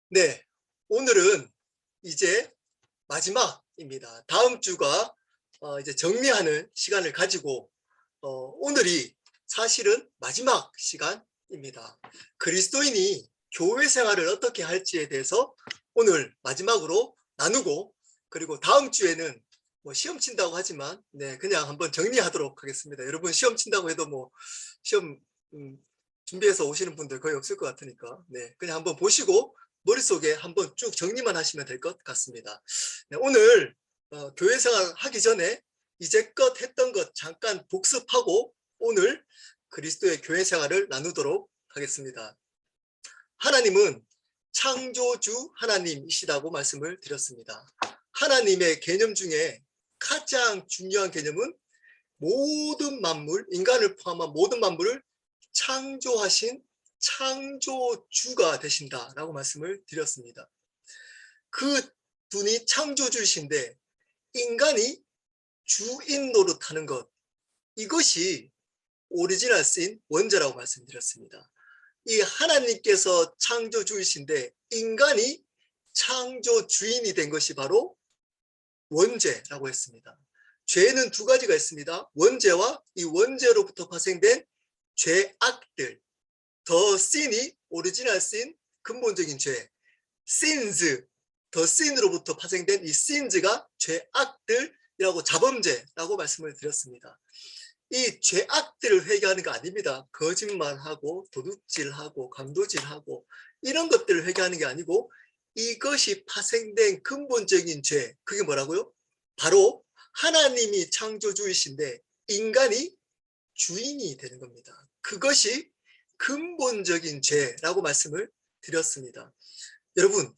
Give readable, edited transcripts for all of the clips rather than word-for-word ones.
네, 오늘은 이제 마지막입니다. 다음 주가 이제 정리하는 시간을 가지고 오늘이 사실은 마지막 시간입니다. 그리스도인이 교회 생활을 어떻게 할지에 대해서 오늘 마지막으로 나누고, 그리고 다음 주에는 뭐 시험 친다고 하지만 그냥 한번 정리하도록 하겠습니다. 여러분 시험 친다고 해도 뭐 시험 준비해서 오시는 분들 거의 없을 것 같으니까 그냥 한번 보시고 머릿속에 한번 쭉 정리만 하시면 될 것 같습니다. 오늘 교회 생활 하기 전에 이제껏 했던 것 잠깐 복습하고 오늘 그리스도의 교회 생활을 나누도록 하겠습니다. 하나님은 창조주 하나님이시다고 말씀을 드렸습니다. 하나님의 개념 중에 가장 중요한 개념은 모든 만물, 인간을 포함한 모든 만물을 창조하신 창조주가 되신다라고 말씀을 드렸습니다. 그 분이 창조주이신데 인간이 주인 노릇하는 것, 이것이 오리지널 신 원죄라고 말씀드렸습니다. 이 하나님께서 창조주이신데 인간이 창조주인이 된 것이 바로 원죄라고 했습니다. 죄는 두 가지가 있습니다. 원죄와 이 원죄로부터 파생된 죄악들, 더 sin이 오리지널 sin, 근본적인 죄, sins, 더 sin으로부터 파생된 이 sins가 죄악들이라고 자범죄라고 말씀을 드렸습니다. 이 죄악들을 회개하는 거 아닙니다. 거짓말하고 도둑질하고 강도질하고 이런 것들을 회개하는 게 아니고 이것이 파생된 근본적인 죄, 그게 뭐라고요? 바로 하나님이 창조주이신데 인간이 주인이 되는 겁니다. 그것이 근본적인 죄라고 말씀을 드렸습니다. 여러분,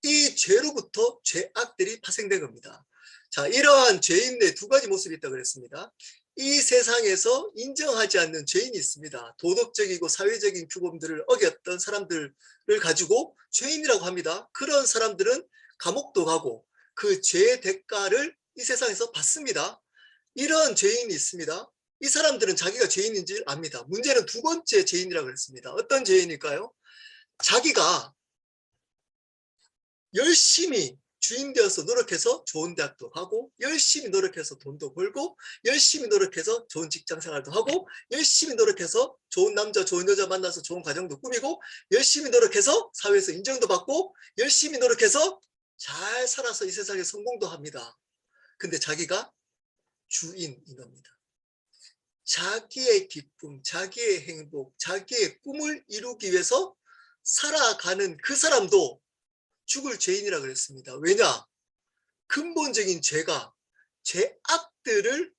이 죄로부터 죄악들이 파생된 겁니다. 자, 이러한 죄인의 두 가지 모습이 있다고 그랬습니다. 이 세상에서 인정하지 않는 죄인이 있습니다. 도덕적이고 사회적인 규범들을 어겼던 사람들을 가지고 죄인이라고 합니다. 그런 사람들은 감옥도 가고 그 죄의 대가를 이 세상에서 받습니다. 이런 죄인이 있습니다. 이 사람들은 자기가 죄인인지 압니다. 문제는 두 번째 죄인이라고 했습니다. 어떤 죄인일까요? 자기가 열심히 주인 되어서 노력해서 좋은 대학도 가고 열심히 노력해서 돈도 벌고 열심히 노력해서 좋은 직장 생활도 하고 열심히 노력해서 좋은 남자 좋은 여자 만나서 좋은 가정도 꾸미고 열심히 노력해서 사회에서 인정도 받고 열심히 노력해서 잘 살아서 이 세상에 성공도 합니다. 근데 자기가 주인인 겁니다. 자기의 기쁨, 자기의 행복, 자기의 꿈을 이루기 위해서 살아가는 그 사람도 죽을 죄인이라 그랬습니다. 왜냐? 근본적인 죄가 죄악들을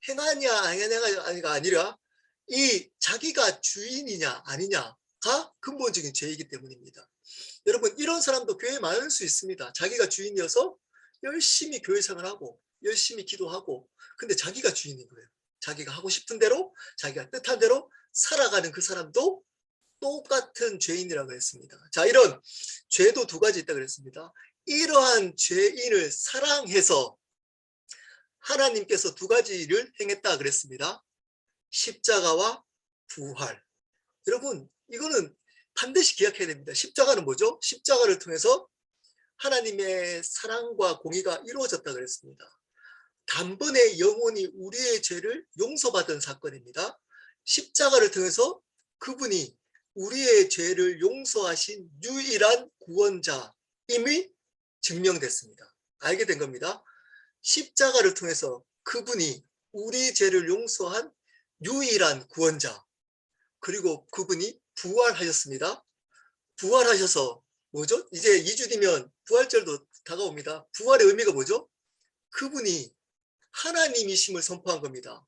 행하냐 안 행하냐가 아니라 이 자기가 주인이냐 아니냐가 근본적인 죄이기 때문입니다. 여러분, 이런 사람도 교회에 많을 수 있습니다. 자기가 주인이어서 열심히 교회 생활하고 열심히 기도하고 근데 자기가 주인인 거예요. 자기가 하고 싶은 대로 자기가 뜻한 대로 살아가는 그 사람도 똑같은 죄인이라고 했습니다. 자, 이런 죄도 두 가지 있다고 그랬습니다. 이러한 죄인을 사랑해서 하나님께서 두 가지를 행했다 그랬습니다. 십자가와 부활. 여러분, 이거는 반드시 기억해야 됩니다. 십자가는 뭐죠? 십자가를 통해서 하나님의 사랑과 공의가 이루어졌다 그랬습니다. 단번에 영원히 우리의 죄를 용서받은 사건입니다. 십자가를 통해서 그분이 우리의 죄를 용서하신 유일한 구원자임이 증명됐습니다. 알게 된 겁니다. 십자가를 통해서 그분이 우리 죄를 용서한 유일한 구원자, 그리고 그분이 부활하셨습니다. 부활하셔서 뭐죠? 이제 2주 뒤면 부활절도 다가옵니다. 부활의 의미가 뭐죠? 그분이 하나님이심을 선포한 겁니다.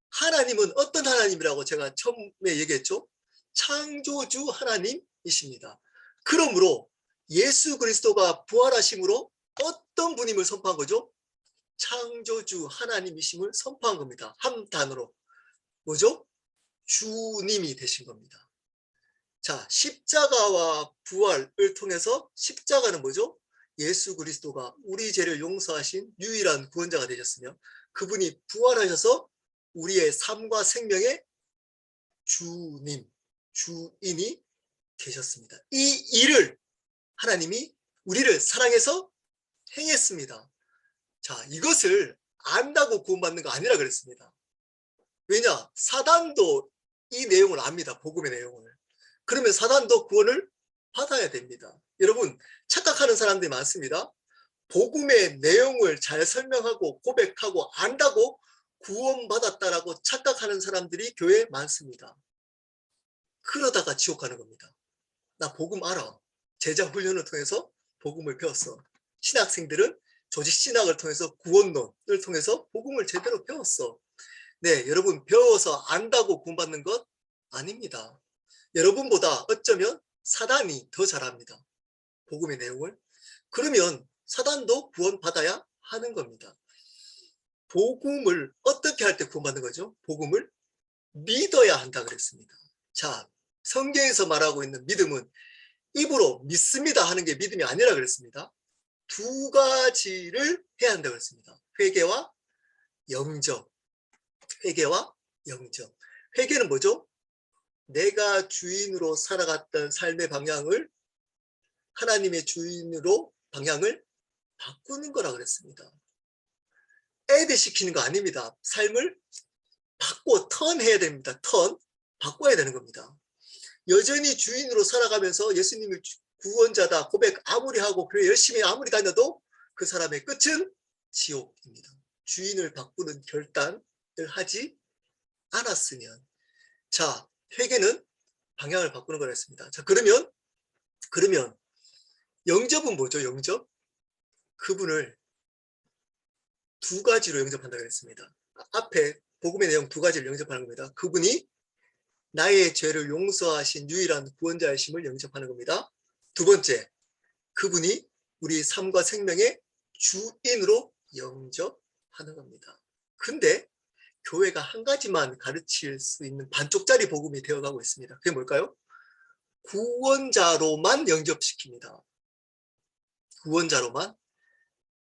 하나님은 어떤 하나님이라고 제가 처음에 얘기했죠? 창조주 하나님이십니다. 그러므로 예수 그리스도가 부활하심으로 어떤 분임을 선포한 거죠? 창조주 하나님이심을 선포한 겁니다. 한 단어로. 뭐죠? 주님이 되신 겁니다. 자, 십자가와 부활을 통해서 십자가는 뭐죠? 예수 그리스도가 우리 죄를 용서하신 유일한 구원자가 되셨으며 그분이 부활하셔서 우리의 삶과 생명의 주님, 주인이 되셨습니다. 이 일을 하나님이 우리를 사랑해서 행했습니다. 자, 이것을 안다고 구원받는 거 아니라 그랬습니다. 왜냐? 사단도 이 내용을 압니다. 복음의 내용을. 그러면 사단도 구원을 받아야 됩니다. 여러분, 착각하는 사람들이 많습니다. 복음의 내용을 잘 설명하고 고백하고 안다고 구원받았다라고 착각하는 사람들이 교회에 많습니다. 그러다가 지옥 가는 겁니다. 나 복음 알아. 제자 훈련을 통해서 복음을 배웠어. 신학생들은 조직 신학을 통해서 구원론을 통해서 복음을 제대로 배웠어. 네, 여러분 배워서 안다고 구원받는 것 아닙니다. 여러분보다 어쩌면 사단이 더 잘합니다. 복음의 내용을. 그러면 사단도 구원받아야 하는 겁니다. 복음을 어떻게 할 때 구원받는 거죠? 복음을 믿어야 한다 그랬습니다. 자, 성경에서 말하고 있는 믿음은 입으로 믿습니다 하는 게 믿음이 아니라 그랬습니다. 두 가지를 해야 한다고 그랬습니다. 회개와 영접. 회개와 영접. 회개는 뭐죠? 내가 주인으로 살아갔던 삶의 방향을 하나님의 주인으로 방향을 바꾸는 거라 그랬습니다. 에디시키는 거 아닙니다. 삶을 바꿔 턴해야 됩니다. 턴 바꿔야 되는 겁니다. 여전히 주인으로 살아가면서 예수님을 구원자다 고백 아무리 하고 교회 열심히 아무리 다녀도 그 사람의 끝은 지옥입니다. 주인을 바꾸는 결단을 하지 않았으면. 자, 회개는 방향을 바꾸는 거였습니다. 자, 그러면 영접은 뭐죠? 영접? 그분을 두 가지로 영접한다고 했습니다. 앞에 복음의 내용 두 가지를 영접하는 겁니다. 그분이 나의 죄를 용서하신 유일한 구원자이심을 영접하는 겁니다. 두 번째, 그분이 우리 삶과 생명의 주인으로 영접하는 겁니다. 근데 교회가 한 가지만 가르칠 수 있는 반쪽짜리 복음이 되어가고 있습니다. 그게 뭘까요? 구원자로만 영접시킵니다. 구원자로만.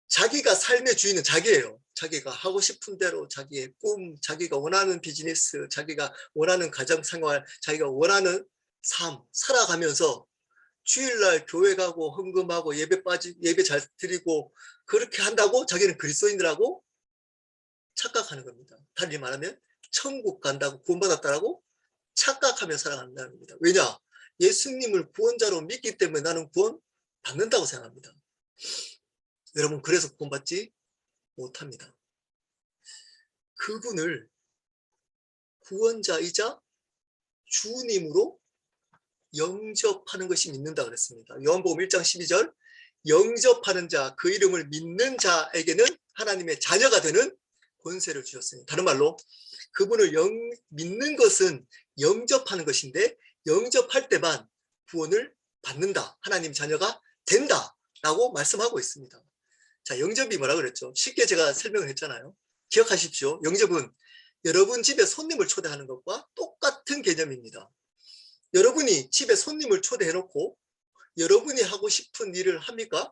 자기가 삶의 주인은 자기예요. 자기가 하고 싶은 대로 자기의 꿈, 자기가 원하는 비즈니스, 자기가 원하는 가정생활, 자기가 원하는 삶 살아가면서 주일날 교회 가고 헌금하고 예배 잘 드리고 그렇게 한다고 자기는 그리스도인이라고 착각하는 겁니다. 달리 말하면 천국 간다고 구원받았다라고 착각하며 살아간다는 겁니다. 왜냐? 예수님을 구원자로 믿기 때문에 나는 구원 받는다고 생각합니다. 여러분, 그래서 구원받지 못합니다. 그분을 구원자이자 주님으로 영접하는 것이 믿는다 그랬습니다. 요한복음 1장 12절 영접하는 자, 그 이름을 믿는 자에게는 하나님의 자녀가 되는 권세를 주셨습니다. 다른 말로 그분을 믿는 것은 영접하는 것인데 영접할 때만 구원을 받는다. 하나님 자녀가 된다라고 말씀하고 있습니다. 자, 영접이 뭐라 그랬죠? 쉽게 제가 설명을 했잖아요. 기억하십시오. 영접은 여러분 집에 손님을 초대하는 것과 똑같은 개념입니다. 여러분이 집에 손님을 초대해놓고 여러분이 하고 싶은 일을 합니까?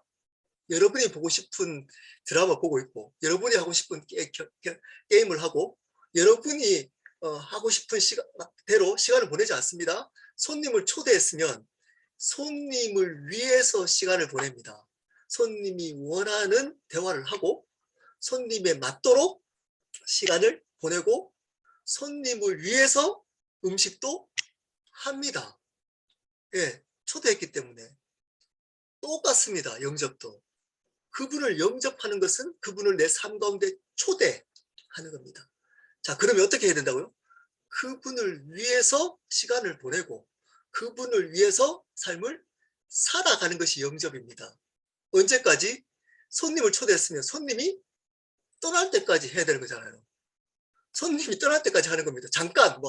여러분이 보고 싶은 드라마 보고 있고 여러분이 하고 싶은 게임을 하고 여러분이 하고 싶은 대로 시간을 보내지 않습니다. 손님을 초대했으면 손님을 위해서 시간을 보냅니다. 손님이 원하는 대화를 하고 손님에 맞도록 시간을 보내고 손님을 위해서 음식도 합니다. 예, 초대했기 때문에. 똑같습니다. 영접도. 그분을 영접하는 것은 그분을 내 삶 가운데 초대하는 겁니다. 자, 그러면 어떻게 해야 된다고요? 그분을 위해서 시간을 보내고 그분을 위해서 삶을 살아가는 것이 영접입니다. 언제까지? 손님을 초대했으면 손님이 떠날 때까지 해야 되는 거잖아요. 손님이 떠날 때까지 하는 겁니다. 잠깐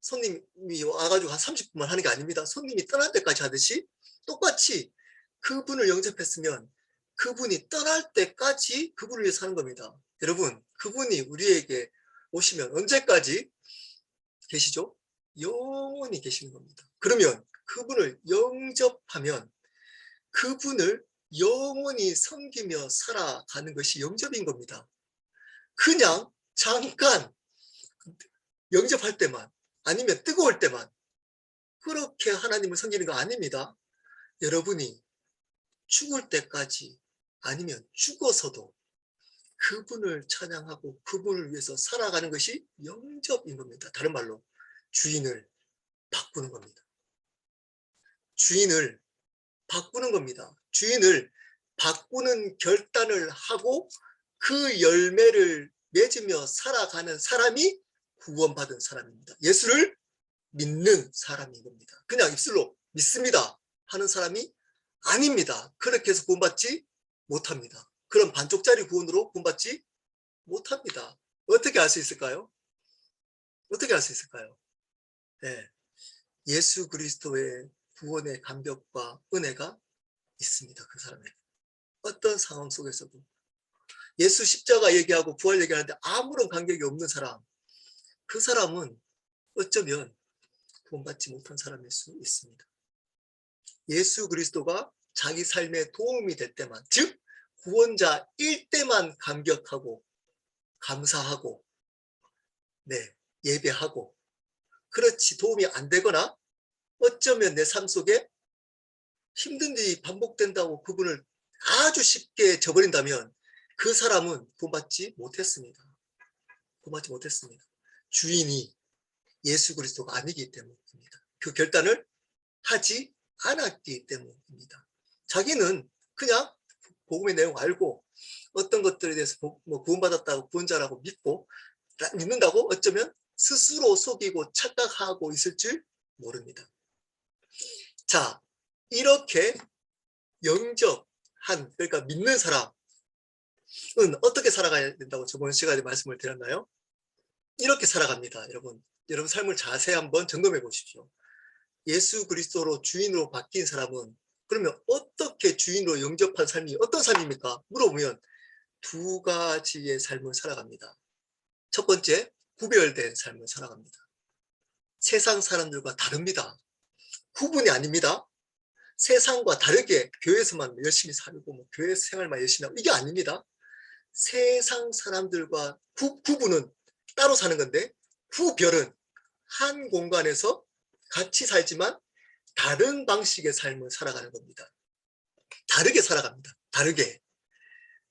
손님이 와가지고 한 30분만 하는 게 아닙니다. 손님이 떠날 때까지 하듯이 똑같이 그분을 영접했으면 그분이 떠날 때까지 그분을 위해서 하는 겁니다. 여러분, 그분이 우리에게 오시면 언제까지 계시죠? 영원히 계시는 겁니다. 그러면 그분을 영접하면 그분을 영원히 섬기며 살아가는 것이 영접인 겁니다. 그냥 잠깐 영접할 때만 아니면 뜨거울 때만 그렇게 하나님을 섬기는 거 아닙니다. 여러분이 죽을 때까지 아니면 죽어서도 그분을 찬양하고 그분을 위해서 살아가는 것이 영접인 겁니다. 다른 말로 주인을 바꾸는 겁니다. 주인을 바꾸는 겁니다. 주인을 바꾸는 결단을 하고 그 열매를 맺으며 살아가는 사람이 구원받은 사람입니다. 예수를 믿는 사람인 겁니다. 그냥 입술로 믿습니다 하는 사람이 아닙니다. 그렇게 해서 구원받지 못합니다. 그런 반쪽짜리 구원으로 구원받지 못합니다. 어떻게 알 수 있을까요? 어떻게 알 수 있을까요? 네. 예수 그리스도의 구원의 감격과 은혜가 있습니다. 그 사람에게. 어떤 상황 속에서도. 예수 십자가 얘기하고 부활 얘기하는데 아무런 간격이 없는 사람, 그 사람은 어쩌면 구원받지 못한 사람일 수 있습니다. 예수 그리스도가 자기 삶에 도움이 될 때만, 즉 구원자일 때만 감격하고 감사하고 예배하고, 그렇지 도움이 안 되거나 어쩌면 내 삶 속에 힘든 일이 반복된다고 그분을 아주 쉽게 저버린다면 그 사람은 구원받지 못했습니다. 구원받지 못했습니다. 주인이 예수 그리스도가 아니기 때문입니다. 그 결단을 하지 않았기 때문입니다. 자기는 그냥 복음의 내용 알고 어떤 것들에 대해서 구원받았다고 구원자라고 믿는다고 어쩌면 스스로 속이고 착각하고 있을 줄 모릅니다. 자, 이렇게 영접한, 그러니까 믿는 사람은 어떻게 살아가야 된다고 저번 시간에 말씀을 드렸나요? 이렇게 살아갑니다. 여러분 삶을 자세히 한번 점검해 보십시오. 예수 그리스도로 주인으로 바뀐 사람은 그러면 어떻게 주인으로 영접한 삶이 어떤 삶입니까? 물어보면 두 가지의 삶을 살아갑니다. 첫 번째, 구별된 삶을 살아갑니다. 세상 사람들과 다릅니다. 구분이 아닙니다. 세상과 다르게 교회에서만 열심히 살고 교회 생활만 열심히 하고 이게 아닙니다. 세상 사람들과 구분은 따로 사는 건데, 구별은 한 공간에서 같이 살지만 다른 방식의 삶을 살아가는 겁니다. 다르게 살아갑니다. 다르게.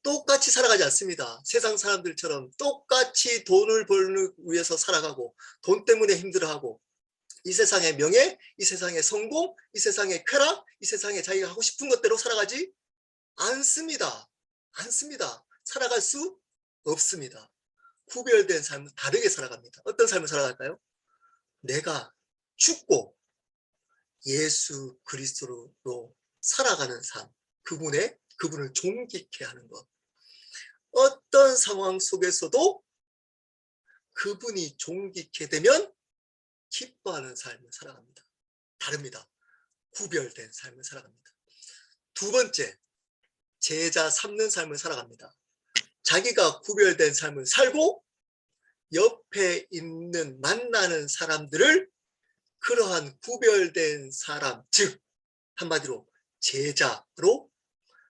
똑같이 살아가지 않습니다. 세상 사람들처럼 똑같이 돈을 벌기 위해서 살아가고 돈 때문에 힘들어하고 이 세상의 명예, 이 세상의 성공, 이 세상의 쾌락, 이 세상에 자기가 하고 싶은 것대로 살아가지 않습니다. 않습니다. 살아갈 수 없습니다. 구별된 삶은 다르게 살아갑니다. 어떤 삶을 살아갈까요? 내가 죽고 예수 그리스도로 살아가는 삶, 그분을 존귀케 하는 것. 어떤 상황 속에서도 그분이 존귀케 되면 기뻐하는 삶을 살아갑니다. 다릅니다. 구별된 삶을 살아갑니다. 두 번째, 제자 삼는 삶을 살아갑니다. 자기가 구별된 삶을 살고 옆에 있는 만나는 사람들을 그러한 구별된 사람, 즉 한마디로 제자로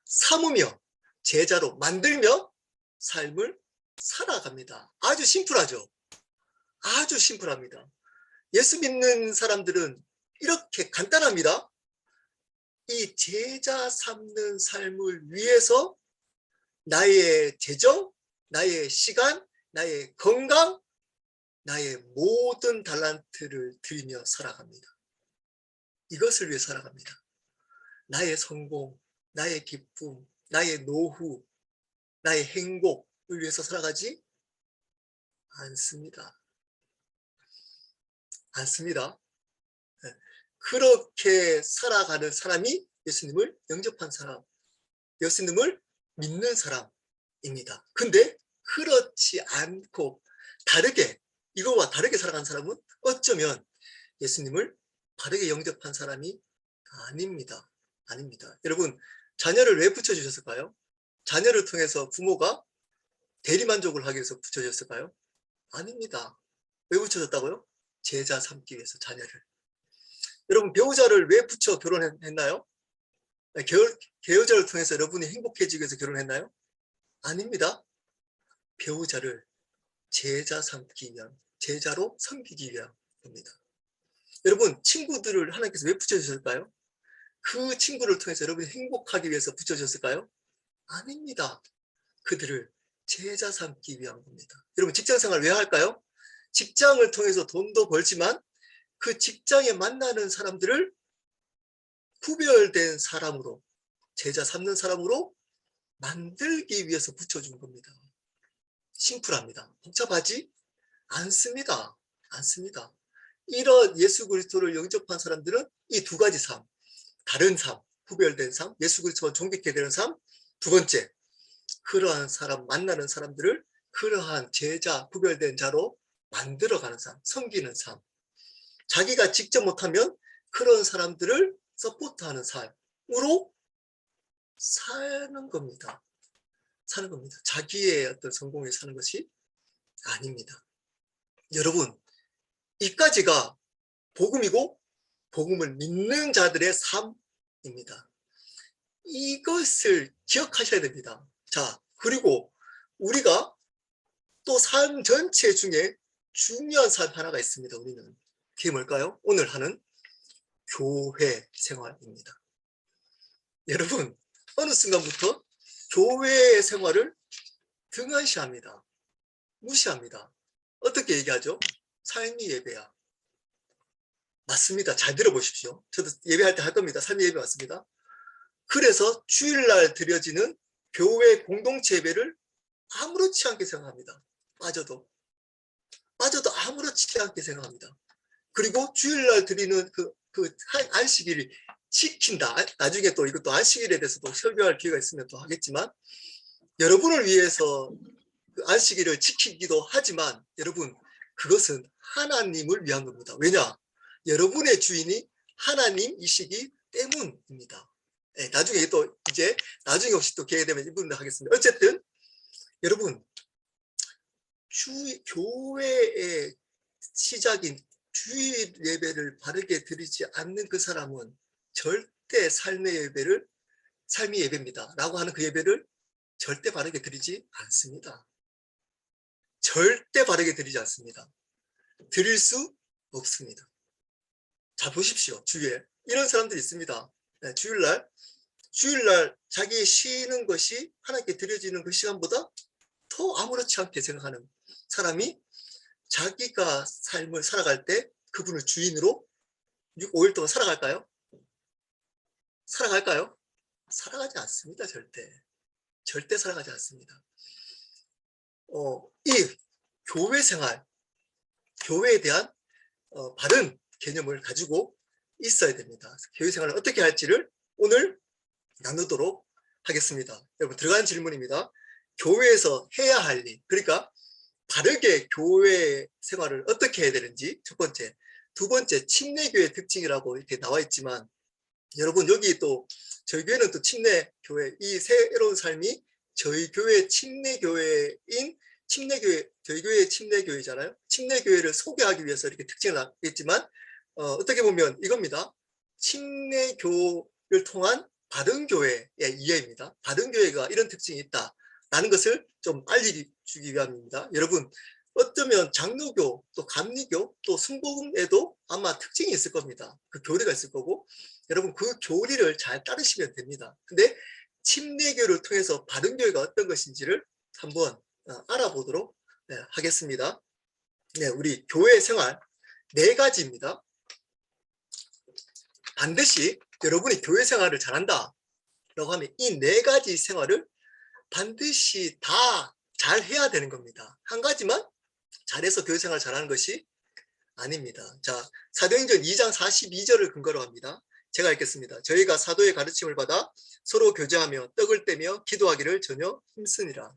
삼으며 제자로 만들며 삶을 살아갑니다. 아주 심플하죠. 아주 심플합니다. 예수 믿는 사람들은 이렇게 간단합니다. 이 제자 삼는 삶을 위해서 나의 재정, 나의 시간, 나의 건강, 나의 모든 달란트를 들이며 살아갑니다. 이것을 위해 살아갑니다. 나의 성공, 나의 기쁨, 나의 노후, 나의 행복을 위해서 살아가지 않습니다. 않습니다. 그렇게 살아가는 사람이 예수님을 영접한 사람, 예수님을 믿는 사람입니다. 근데 그렇지 않고 다르게, 이거와 다르게 살아가는 사람은 어쩌면 예수님을 바르게 영접한 사람이 아닙니다. 아닙니다. 여러분, 자녀를 왜 붙여주셨을까요? 자녀를 통해서 부모가 대리만족을 하기 위해서 붙여줬을까요? 아닙니다. 왜 붙여줬다고요? 제자 삼기 위해서 자녀를. 여러분, 배우자를 왜 붙여 결혼했나요? 배우자를 통해서 여러분이 행복해지기 위해서 결혼했나요? 아닙니다. 배우자를 제자 삼기 위한, 제자로 섬기기 위한 겁니다. 여러분, 친구들을 하나님께서 왜 붙여주실까요? 그 친구를 통해서 여러분이 행복하기 위해서 붙여줬을까요? 아닙니다. 그들을 제자 삼기 위한 겁니다. 여러분 직장생활 왜 할까요? 직장을 통해서 돈도 벌지만 그 직장에 만나는 사람들을 구별된 사람으로, 제자 삼는 사람으로 만들기 위해서 붙여준 겁니다. 심플합니다. 복잡하지 않습니다. 않습니다. 이런 예수 그리스도를 영접한 사람들은 이 두 가지 삶, 다른 삶, 구별된 삶, 예수 그리스도와 존귀케 되는 삶, 두 번째, 그러한 사람, 만나는 사람들을 그러한 제자, 구별된 자로 만들어가는 삶, 섬기는 삶. 자기가 직접 못하면 그런 사람들을 서포트하는 삶으로 사는 겁니다. 사는 겁니다. 자기의 어떤 성공에 사는 것이 아닙니다. 여러분, 이까지가 복음이고 복음을 믿는 자들의 삶입니다. 이것을 기억하셔야 됩니다. 자, 그리고 우리가 또 삶 전체 중에 중요한 삶 하나가 있습니다. 우리는 그게 뭘까요? 오늘 하는 교회 생활입니다. 여러분, 어느 순간부터 교회 생활을 등한시합니다. 무시합니다. 어떻게 얘기하죠? 삶이 예배야. 맞습니다. 잘 들어보십시오. 저도 예배할 때 할 겁니다. 삶이 예배 맞습니다. 그래서 주일날 드려지는 교회 공동체 예배를 아무렇지 않게 생각합니다. 빠져도 아무렇지 않게 생각합니다. 그리고 주일날 드리는 그 안식일을 지킨다. 나중에 또 이것도 안식일에 대해서도 설교할 기회가 있으면 또 하겠지만, 여러분을 위해서 그 안식일을 지키기도 하지만 여러분, 그것은 하나님을 위한 겁니다. 왜냐? 여러분의 주인이 하나님이시기 때문입니다. 네, 나중에 또 이제 나중에 혹시 또 기회 되면 이분들 하겠습니다. 어쨌든 여러분, 교회의 시작인 주일 예배를 바르게 드리지 않는 그 사람은 절대 삶의 예배입니다 라고 하는 그 예배를 절대 바르게 드리지 않습니다. 절대 바르게 드리지 않습니다. 드릴 수 없습니다. 자, 보십시오. 주위에 이런 사람들이 있습니다. 네, 주일날 자기 쉬는 것이 하나님께 드려지는 그 시간보다 더 아무렇지 않게 생각하는 사람이 자기가 삶을 살아갈 때 그분을 주인으로 5일 동안 살아갈까요? 살아가지 않습니다. 절대 살아가지 않습니다. 이 교회 생활, 교회에 대한 바른 개념을 가지고 있어야 됩니다. 교회 생활을 어떻게 할지를 오늘 나누도록 하겠습니다. 여러분, 들어가는 질문입니다. 교회에서 해야 할 일, 그러니까 바르게 교회 생활을 어떻게 해야 되는지 첫 번째. 두 번째, 침례교회 특징이라고 이렇게 나와 있지만 여러분, 여기 또 저희 교회는 또 침례교회, 이 새로운 삶이 저희 교회 침례교회인 저희 교회 침례교회잖아요. 침례교회를 소개하기 위해서 이렇게 특징을 나왔겠지만 어떻게 보면 이겁니다. 침례교를 통한 바른 교회의 이해입니다. 바른 교회가 이런 특징이 있다라는 것을 좀 알려주기 위함입니다. 여러분, 어쩌면 장로교, 또 감리교, 또 순복음에도 아마 특징이 있을 겁니다. 그 교리가 있을 거고, 여러분 그 교리를 잘 따르시면 됩니다. 근데 침례교를 통해서 바른 교회가 어떤 것인지를 한번 알아보도록 하겠습니다. 네, 우리 교회 생활 4가지입니다. 반드시 여러분이 교회 생활을 잘한다 라고 하면 이 4가지 생활을 반드시 다 잘 해야 되는 겁니다. 한 가지만 잘해서 교회 생활 잘하는 것이 아닙니다. 자, 사도행전 2장 42절을 근거로 합니다. 제가 읽겠습니다. 저희가 사도의 가르침을 받아 서로 교제하며 떡을 떼며 기도하기를 전혀 힘쓰니라.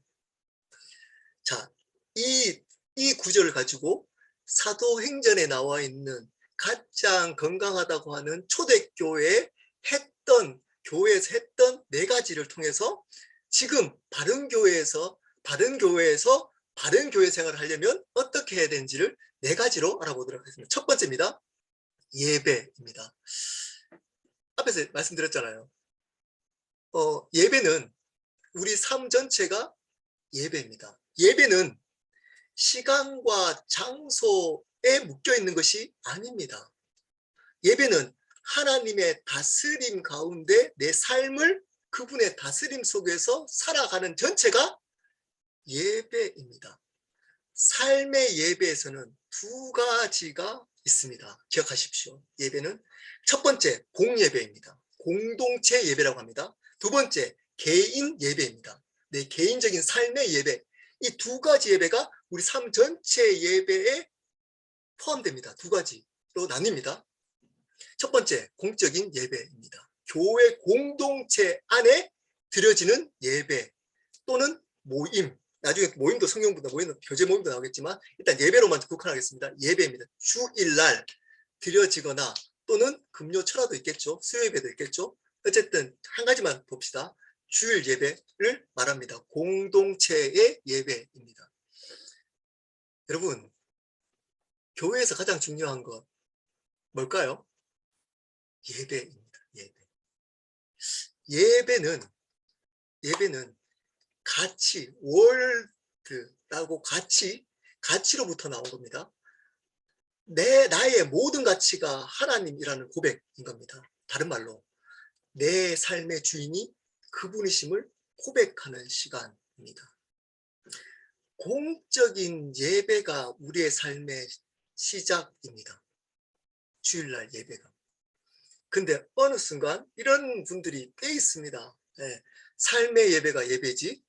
자, 이 구절을 가지고 사도행전에 나와 있는 가장 건강하다고 하는 초대교회에 교회에서 했던 4가지를 통해서 지금 바른 교회에서 바른 교회 생활을 하려면 어떻게 해야 되는지를 4가지로 알아보도록 하겠습니다. 첫 번째입니다. 예배입니다. 앞에서 말씀드렸잖아요. 예배는 우리 삶 전체가 예배입니다. 예배는 시간과 장소에 묶여 있는 것이 아닙니다. 예배는 하나님의 다스림 가운데 내 삶을 그분의 다스림 속에서 살아가는 전체가 예배입니다. 삶의 예배에서는 두 가지가 있습니다. 기억하십시오. 예배는 첫 번째 공예배입니다. 공동체 예배라고 합니다. 두 번째 개인 예배입니다. 내 개인적인 삶의 예배. 이 두 가지 예배가 우리 삶 전체 예배에 포함됩니다. 두 가지로 나뉩니다. 첫 번째 공적인 예배입니다. 교회 공동체 안에 드려지는 예배 또는 모임. 나중에 모임도 성경보다 모임도 교제 모임도 나오겠지만 일단 예배로만 국한하겠습니다. 예배입니다. 주일날 드려지거나 또는 금요 철화도 있겠죠. 수요 예배도 있겠죠. 어쨌든 한 가지만 봅시다. 주일 예배를 말합니다. 공동체의 예배입니다. 여러분, 교회에서 가장 중요한 것 뭘까요? 예배입니다. 예배는 가치, 월드라고 가치로부터 나온 겁니다. 나의 모든 가치가 하나님이라는 고백인 겁니다. 다른 말로 내 삶의 주인이 그분이심을 고백하는 시간입니다. 공적인 예배가 우리의 삶의 시작입니다. 주일날 예배가. 근데 어느 순간 이런 분들이 꽤 있습니다. 삶의 예배가 예배지.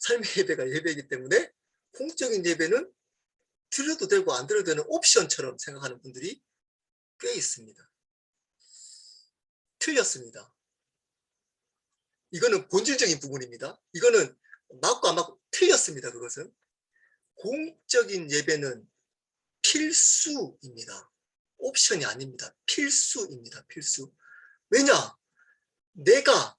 삶의 예배가 예배이기 때문에 공적인 예배는 드려도 되고 안 드려도 되는 옵션처럼 생각하는 분들이 꽤 있습니다. 틀렸습니다. 이거는 본질적인 부분입니다. 이거는 맞고 안 맞고 틀렸습니다. 그것은 공적인 예배는 필수입니다. 옵션이 아닙니다. 필수입니다. 필수. 왜냐? 내가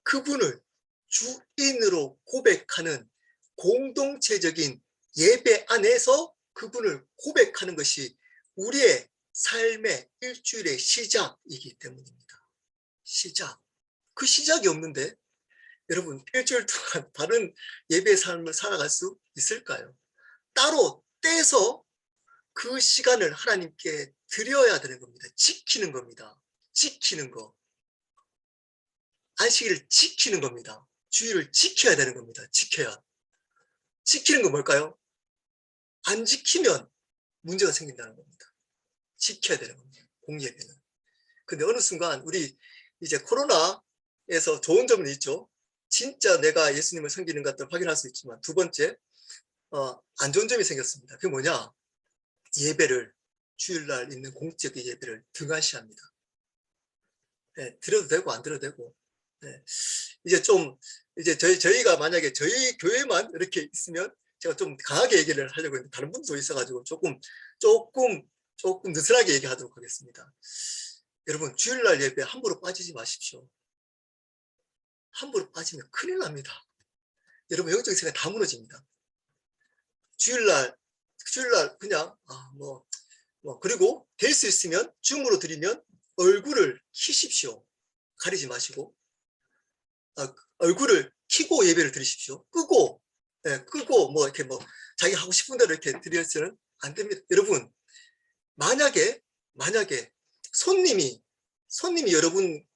그분을 주인으로 고백하는 공동체적인 예배 안에서 그분을 고백하는 것이 우리의 삶의 일주일의 시작이기 때문입니다. 시작. 그 시작이 없는데 여러분 일주일 동안 다른 예배 삶을 살아갈 수 있을까요? 따로 떼서 그 시간을 하나님께 드려야 되는 겁니다. 지키는 겁니다. 지키는 거. 안식일을 지키는 겁니다. 주일을 지켜야 되는 겁니다. 지키는 건 뭘까요? 안 지키면 문제가 생긴다는 겁니다. 지켜야 되는 겁니다. 공예배는. 근데 어느 순간 우리 이제 코로나에서 좋은 점은 있죠. 진짜 내가 예수님을 섬기는 것들 확인할 수 있지만 두 번째 안 좋은 점이 생겼습니다. 그게 뭐냐? 예배를 주일날 있는 공적인 예배를 등한시합니다. 드려도 되고 안 드려도 되고. 이제 저희가 만약에 저희 교회만 이렇게 있으면 제가 좀 강하게 얘기를 하려고 했는데 다른 분도 있어가지고 조금 느슨하게 얘기하도록 하겠습니다. 여러분 주일날 예배 함부로 빠지지 마십시오. 함부로 빠지면 큰일 납니다. 여러분 영적인 생각이 다 무너집니다. 주일날 그냥 그리고 될 수 있으면 줌으로 드리면 얼굴을 키십시오. 가리지 마시고 얼굴을 키고 예배를 드리십시오. 끄고 이렇게 자기 하고 싶은 대로 이렇게 드려서는 안 됩니다. 여러분 만약에 손님이 여러분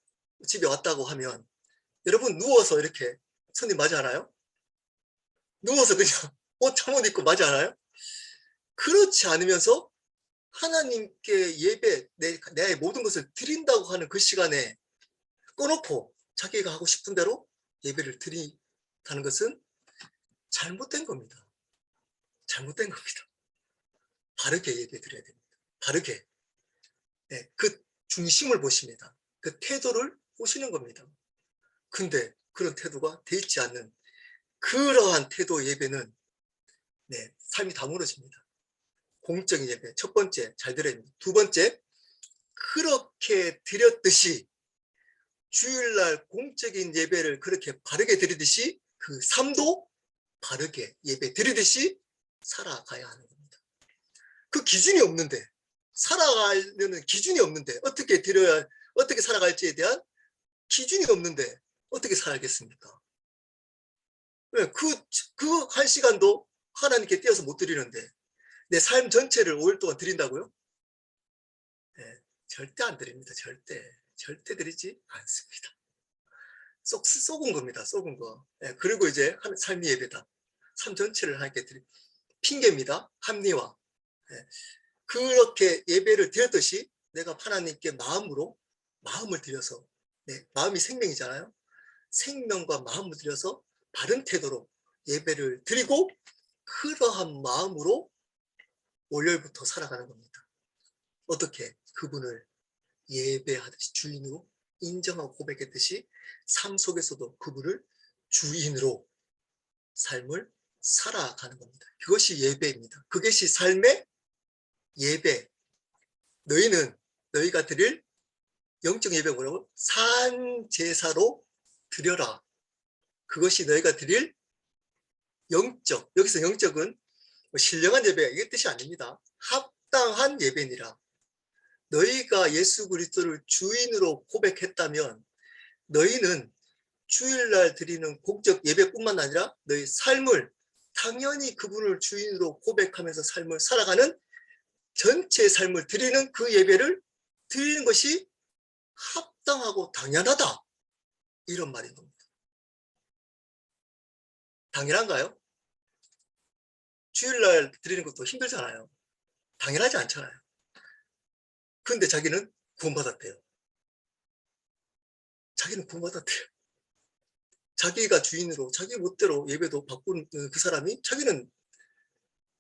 집에 왔다고 하면 여러분 누워서 이렇게 손님 맞이 하나요? 누워서 그냥 옷 잠옷 입고 맞이 하나요? 그렇지 않으면서 하나님께 예배 내 모든 것을 드린다고 하는 그 시간에 꺼놓고 자기가 하고 싶은 대로 예배를 드린다는 것은 잘못된 겁니다. 잘못된 겁니다. 바르게 예배 드려야 됩니다. 바르게. 그 중심을 보십니다. 그 태도를 보시는 겁니다. 근데 그런 태도가 돼 있지 않는 그러한 태도 예배는 삶이 다 무너집니다. 공적인 예배 첫 번째 잘 드려야 됩니다. 두 번째 그렇게 드렸듯이 주일날 공적인 예배를 그렇게 바르게 드리듯이 그 삶도 바르게 예배 드리듯이 살아가야 하는 겁니다. 그 기준이 없는데 살아가려는 기준이 없는데 어떻게 살아갈지에 대한 기준이 없는데 어떻게 살겠습니까? 그 한 시간도 하나님께 떼어서 못 드리는데 내 삶 전체를 5일 동안 드린다고요? 절대 안 드립니다. 절대 드리지 않습니다. 쏙은 겁니다. 쏙은 거. 예, 그리고 이제 삶의 예배다. 삶 전체를 하나님께 드리 핑계입니다. 합리화. 예, 그렇게 예배를 드렸듯이 내가 하나님께 마음을 들여서, 네, 마음이 생명이잖아요. 생명과 마음을 들여서 바른 태도로 예배를 드리고 그러한 마음으로 월요일부터 살아가는 겁니다. 어떻게? 그분을 예배하듯이 주인으로 인정하고 고백했듯이 삶 속에서도 그분을 주인으로 삶을 살아가는 겁니다. 그것이 예배입니다. 그것이 삶의 예배. 너희가 드릴 영적 예배 뭐라고? 산제사로 드려라. 그것이 너희가 드릴 영적, 여기서 영적은 신령한 예배, 이게 뜻이 아닙니다. 합당한 예배니라. 너희가 예수 그리스도를 주인으로 고백했다면 너희는 주일날 드리는 공적 예배뿐만 아니라 너희 삶을 당연히 그분을 주인으로 고백하면서 삶을 살아가는 전체 삶을 드리는 그 예배를 드리는 것이 합당하고 당연하다. 이런 말인 겁니다. 당연한가요? 주일날 드리는 것도 힘들잖아요. 당연하지 않잖아요. 그런데 자기는 구원받았대요. 자기는 구원받았대요. 자기가 주인으로 자기 멋대로 예배도 바꾸는 그 사람이 자기는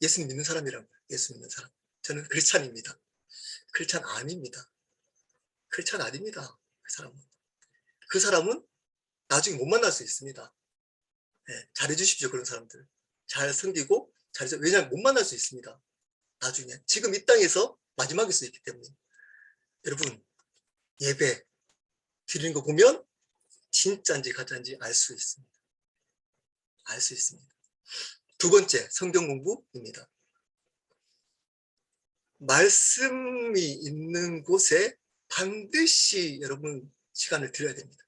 예수님 믿는 사람이라고요. 예수 믿는 사람. 저는 크리스찬입니다. 크리스찬 아닙니다. 크리스찬 아닙니다. 그 사람은 나중에 못 만날 수 있습니다. 네, 잘해주십시오. 그런 사람들. 잘 섬기고 왜냐하면 못 만날 수 있습니다. 나중에. 지금 이 땅에서 마지막일 수 있기 때문에. 여러분, 예배 드리는 거 보면 진짜인지 가짜인지 알 수 있습니다. 알 수 있습니다. 두 번째, 성경 공부입니다. 말씀이 있는 곳에 반드시 여러분 시간을 드려야 됩니다.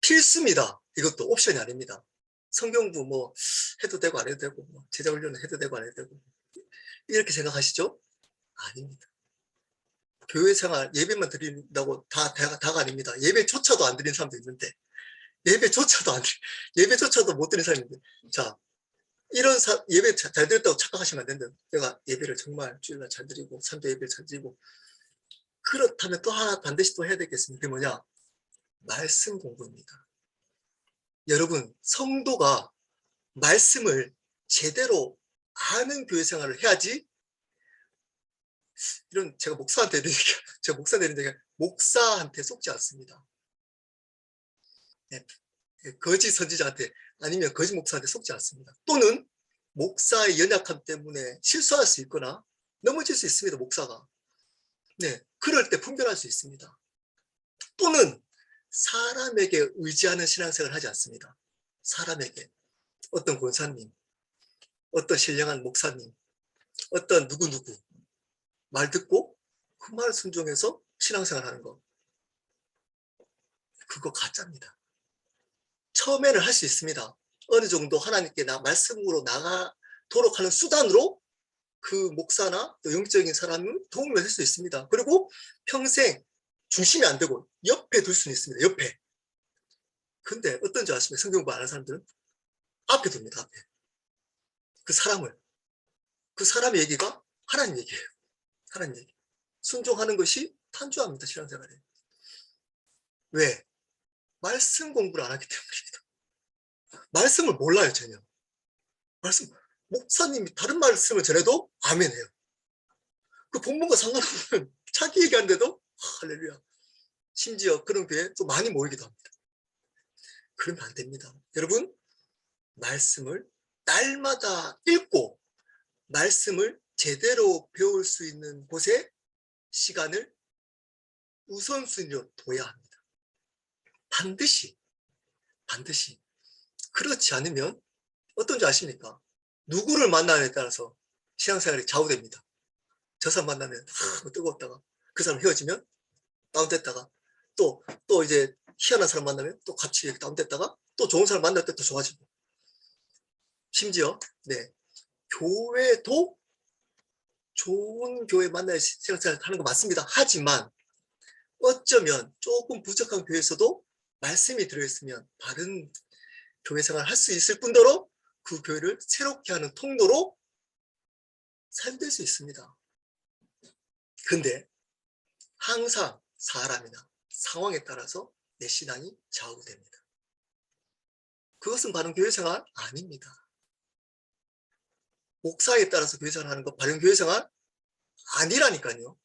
필수입니다. 이것도 옵션이 아닙니다. 성경부 뭐 해도 되고 안 해도 되고 뭐 제자훈련을 해도 되고 안 해도 되고 이렇게 생각하시죠? 아닙니다. 교회 생활 예배만 드린다고 다가 아닙니다. 예배조차도 안 드리는 사람도 있는데 예배조차도 못 드리는 사람이 있는데 자 이런 예배 잘 드렸다고 착각하시면 안 된다. 내가 예배를 정말 주일날 잘 드리고 3대 예배를 잘 드리고 그렇다면 또 하나 반드시 또 해야 되겠습니다. 그게 뭐냐? 말씀 공부입니다. 여러분 성도가 말씀을 제대로 아는 교회 생활을 해야지 이런 제가 목사한테 목사한테 속지 않습니다. 네. 거짓 선지자한테 아니면 거짓 목사한테 속지 않습니다. 또는 목사의 연약함 때문에 실수할 수 있거나 넘어질 수 있습니다. 목사가. 네, 그럴 때 분별할 수 있습니다. 또는 사람에게 의지하는 신앙생활을 하지 않습니다. 사람에게 어떤 권사님, 어떤 신령한 목사님, 어떤 누구누구 말 듣고 그 말 순종해서 신앙생활 하는 거 그거 가짜입니다. 처음에는 할 수 있습니다. 어느 정도 하나님께 말씀으로 나가도록 하는 수단으로 그 목사나 또 영적인 사람은 도움을 할 수 있습니다. 그리고 평생 중심이 안 되고 옆에 둘 수는 있습니다. 옆에. 근데 어떤지 아십니까? 성경부 안 하는 사람들은 앞에 둡니다. 앞에. 그 사람의 얘기가 하나님 얘기예요. 하나님 얘기. 순종하는 것이 탄주합니다. 신앙생활에. 왜? 말씀 공부를 안 하기 때문입니다. 말씀을 몰라요. 전혀. 목사님이 다른 말씀을 전해도 아멘해요. 그 본문과 상관없는 자기 얘기하는데도 할렐루야. 심지어 그런 교회 또 많이 모이기도 합니다. 그러면 안 됩니다. 여러분 말씀을 날마다 읽고 말씀을 제대로 배울 수 있는 곳에 시간을 우선순위로 둬야 합니다. 반드시 그렇지 않으면 어떤지 아십니까? 누구를 만나느냐에 따라서 신앙생활이 좌우됩니다. 저 사람 만나면 뜨거웠다가 그 사람 헤어지면 다운됐다가 또 이제 희한한 사람 만나면 또 같이 다운됐다가 또 좋은 사람 만날 때 또 좋아지고 심지어 네 교회도 좋은 교회 만나야 신앙생활 하는 거 맞습니다. 하지만 어쩌면 조금 부족한 교회에서도 말씀이 들어있으면 바른 교회 생활을 할 수 있을 뿐더러 그 교회를 새롭게 하는 통로로 사용될 수 있습니다. 근데 항상 사람이나 상황에 따라서 내 신앙이 좌우됩니다. 그것은 바른 교회 생활 아닙니다. 목사에 따라서 교회 생활하는 거 바른 교회 생활 아니라니까요.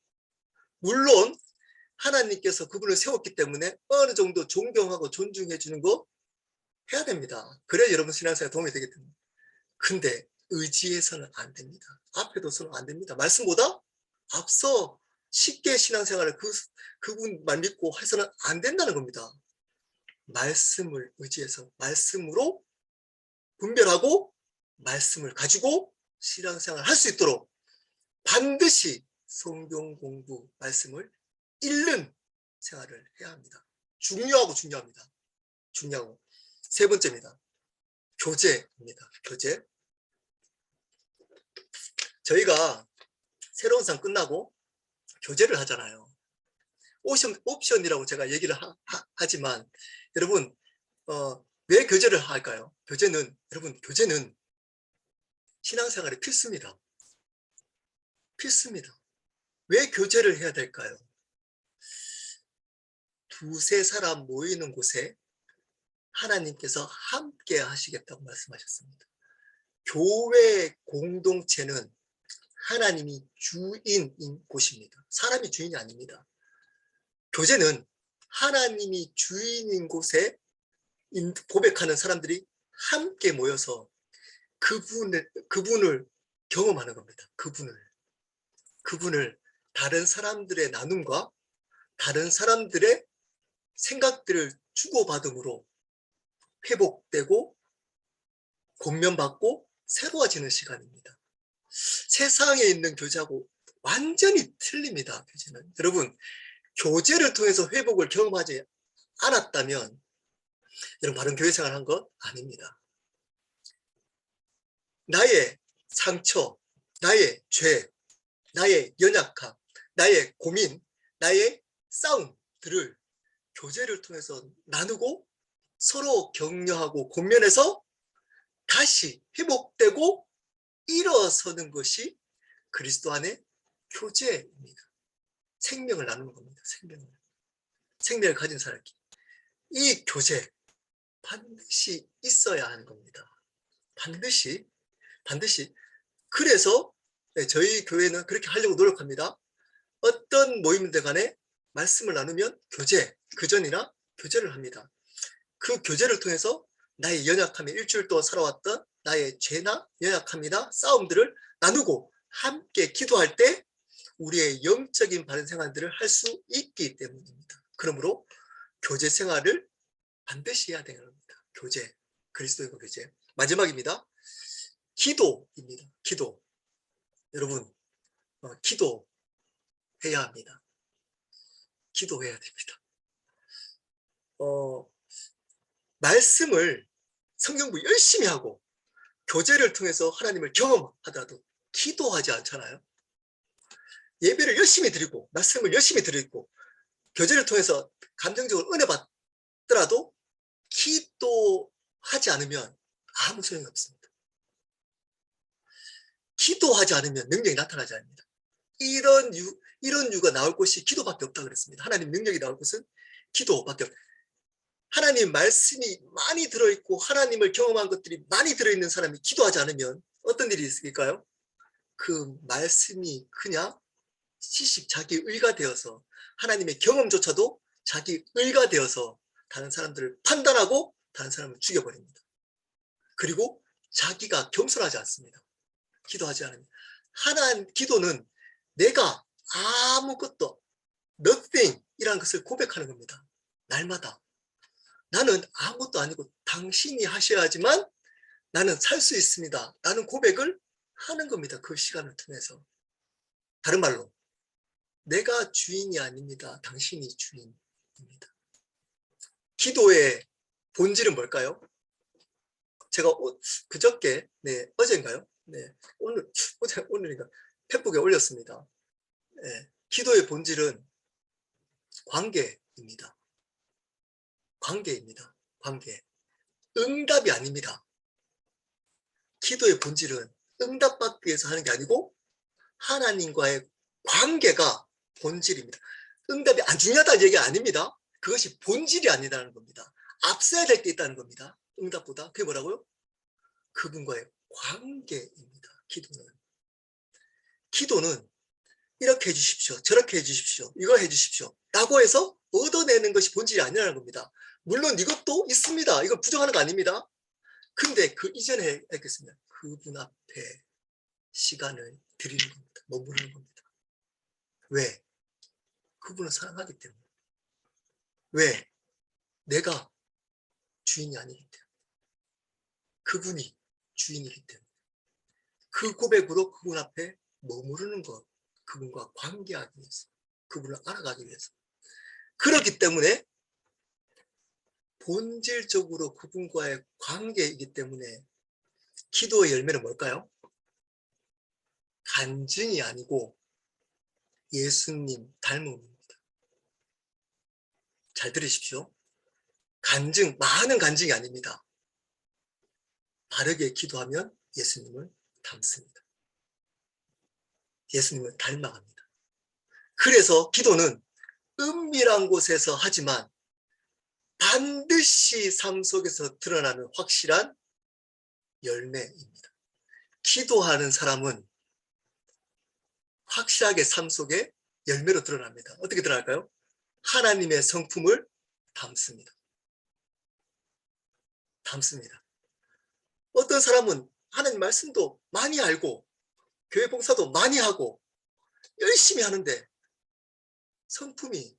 물론 하나님께서 그분을 세웠기 때문에 어느 정도 존경하고 존중해 주는 거 해야 됩니다. 그래야 여러분 신앙생활에 도움이 되기 때문에. 근데 의지해서는 안 됩니다. 앞에 둬서는 안 됩니다. 말씀보다 앞서 쉽게 신앙생활을 그분만 믿고 해서는 안 된다는 겁니다. 말씀을 의지해서 말씀으로 분별하고 말씀을 가지고 신앙생활을 할 수 있도록 반드시 성경 공부 말씀을 읽는 생활을 해야 합니다. 중요합니다. 중요하고 세 번째입니다. 교제입니다. 교제. 저희가 새로운 상 끝나고 교제를 하잖아요. 옵션이라고 제가 얘기를 하지만 여러분 왜 교제를 할까요? 여러분 교제는 신앙생활에 필수입니다. 필수입니다. 왜 교제를 해야 될까요? 두세 사람 모이는 곳에 하나님께서 함께 하시겠다고 말씀하셨습니다. 교회 공동체는 하나님이 주인인 곳입니다. 사람이 주인이 아닙니다. 교제는 하나님이 주인인 곳에 고백하는 사람들이 함께 모여서 그분을 경험하는 겁니다. 그분을 다른 사람들의 나눔과 다른 사람들의 생각들을 주고받음으로 회복되고 권면받고 새로워지는 시간입니다. 세상에 있는 교제하고 완전히 틀립니다. 교제는. 여러분, 교제를 통해서 회복을 경험하지 않았다면 여러분 바른 교회 생활 한 것 아닙니다. 나의 상처, 나의 죄, 나의 연약함, 나의 고민, 나의 싸움들을 교제를 통해서 나누고 서로 격려하고 권면해서 다시 회복되고 일어서는 것이 그리스도 안의 교제입니다. 생명을 나누는 겁니다. 생명을 가진 사람이. 이 교제 반드시 있어야 하는 겁니다. 반드시. 그래서 저희 교회는 그렇게 하려고 노력합니다. 어떤 모임들 간에 말씀을 나누면 그전이나 교제를 합니다. 그 교제를 통해서 나의 연약함에 일주일 동안 살아왔던 나의 죄나 연약함이나 싸움들을 나누고 함께 기도할 때 우리의 영적인 바른 생활들을 할 수 있기 때문입니다. 그러므로 교제 생활을 반드시 해야 되는 겁니다. 교제, 그리스도인과 교제. 마지막입니다. 기도입니다. 기도. 여러분, 기도해야 합니다. 기도해야 됩니다. 말씀을 성경 공부 열심히 하고 교제를 통해서 하나님을 경험하더라도 기도하지 않잖아요. 예배를 열심히 드리고 말씀을 열심히 드리고 교제를 통해서 감정적으로 은혜 받더라도 기도하지 않으면 아무 소용이 없습니다. 기도하지 않으면 능력이 나타나지 않습니다. 이런 이유가 나올 곳이 기도밖에 없다고 그랬습니다. 하나님 능력이 나올 곳은 기도밖에 없다. 하나님 말씀이 많이 들어있고 하나님을 경험한 것들이 많이 들어있는 사람이 기도하지 않으면 어떤 일이 있을까요? 그 말씀이 그냥 자기 의가 되어서 하나님의 경험조차도 자기 의가 되어서 다른 사람들을 판단하고 다른 사람을 죽여버립니다. 그리고 자기가 겸손하지 않습니다. 기도하지 않으면. 기도는 내가 아무것도 nothing 이라는 것을 고백하는 겁니다. 날마다. 나는 아무것도 아니고 당신이 하셔야지만 나는 살 수 있습니다. 라는 고백을 하는 겁니다. 그 시간을 통해서. 다른 말로 내가 주인이 아닙니다. 당신이 주인입니다. 기도의 본질은 뭘까요? 제가 그저께 어제인가요? 오늘인가 페북에 올렸습니다. 예, 기도의 본질은 관계입니다. 관계입니다. 관계. 응답이 아닙니다. 기도의 본질은 응답받기 위해서 하는 게 아니고 하나님과의 관계가 본질입니다. 응답이 안 중요하다는 얘기가 아닙니다. 그것이 본질이 아니라는 겁니다. 앞서야 될 게 있다는 겁니다. 응답보다. 그게 뭐라고요? 그분과의 관계입니다. 기도는 이렇게 해주십시오. 저렇게 해주십시오. 이거 해주십시오. 라고 해서 얻어내는 것이 본질이 아니라는 겁니다. 물론 이것도 있습니다. 이거 부정하는 거 아닙니다. 근데 그 이전에 했겠습니다. 그분 앞에 시간을 드리는 겁니다. 머무르는 겁니다. 왜? 그분을 사랑하기 때문에. 왜? 내가 주인이 아니기 때문에. 그분이 주인이기 때문에. 그 고백으로 그분 앞에 머무르는 것. 그분과 관계하기 위해서. 그분을 알아가기 위해서. 그렇기 때문에 본질적으로 그분과의 관계이기 때문에 기도의 열매는 뭘까요? 간증이 아니고 예수님 닮음입니다. 잘 들으십시오. 간증, 많은 간증이 아닙니다. 바르게 기도하면 예수님을 닮습니다. 예수님을 닮아갑니다. 그래서 기도는 은밀한 곳에서 하지만 반드시 삶 속에서 드러나는 확실한 열매입니다. 기도하는 사람은 확실하게 삶 속에 열매로 드러납니다. 어떻게 드러날까요? 하나님의 성품을 담습니다. 어떤 사람은 하나님 말씀도 많이 알고 교회 봉사도 많이 하고 열심히 하는데 성품이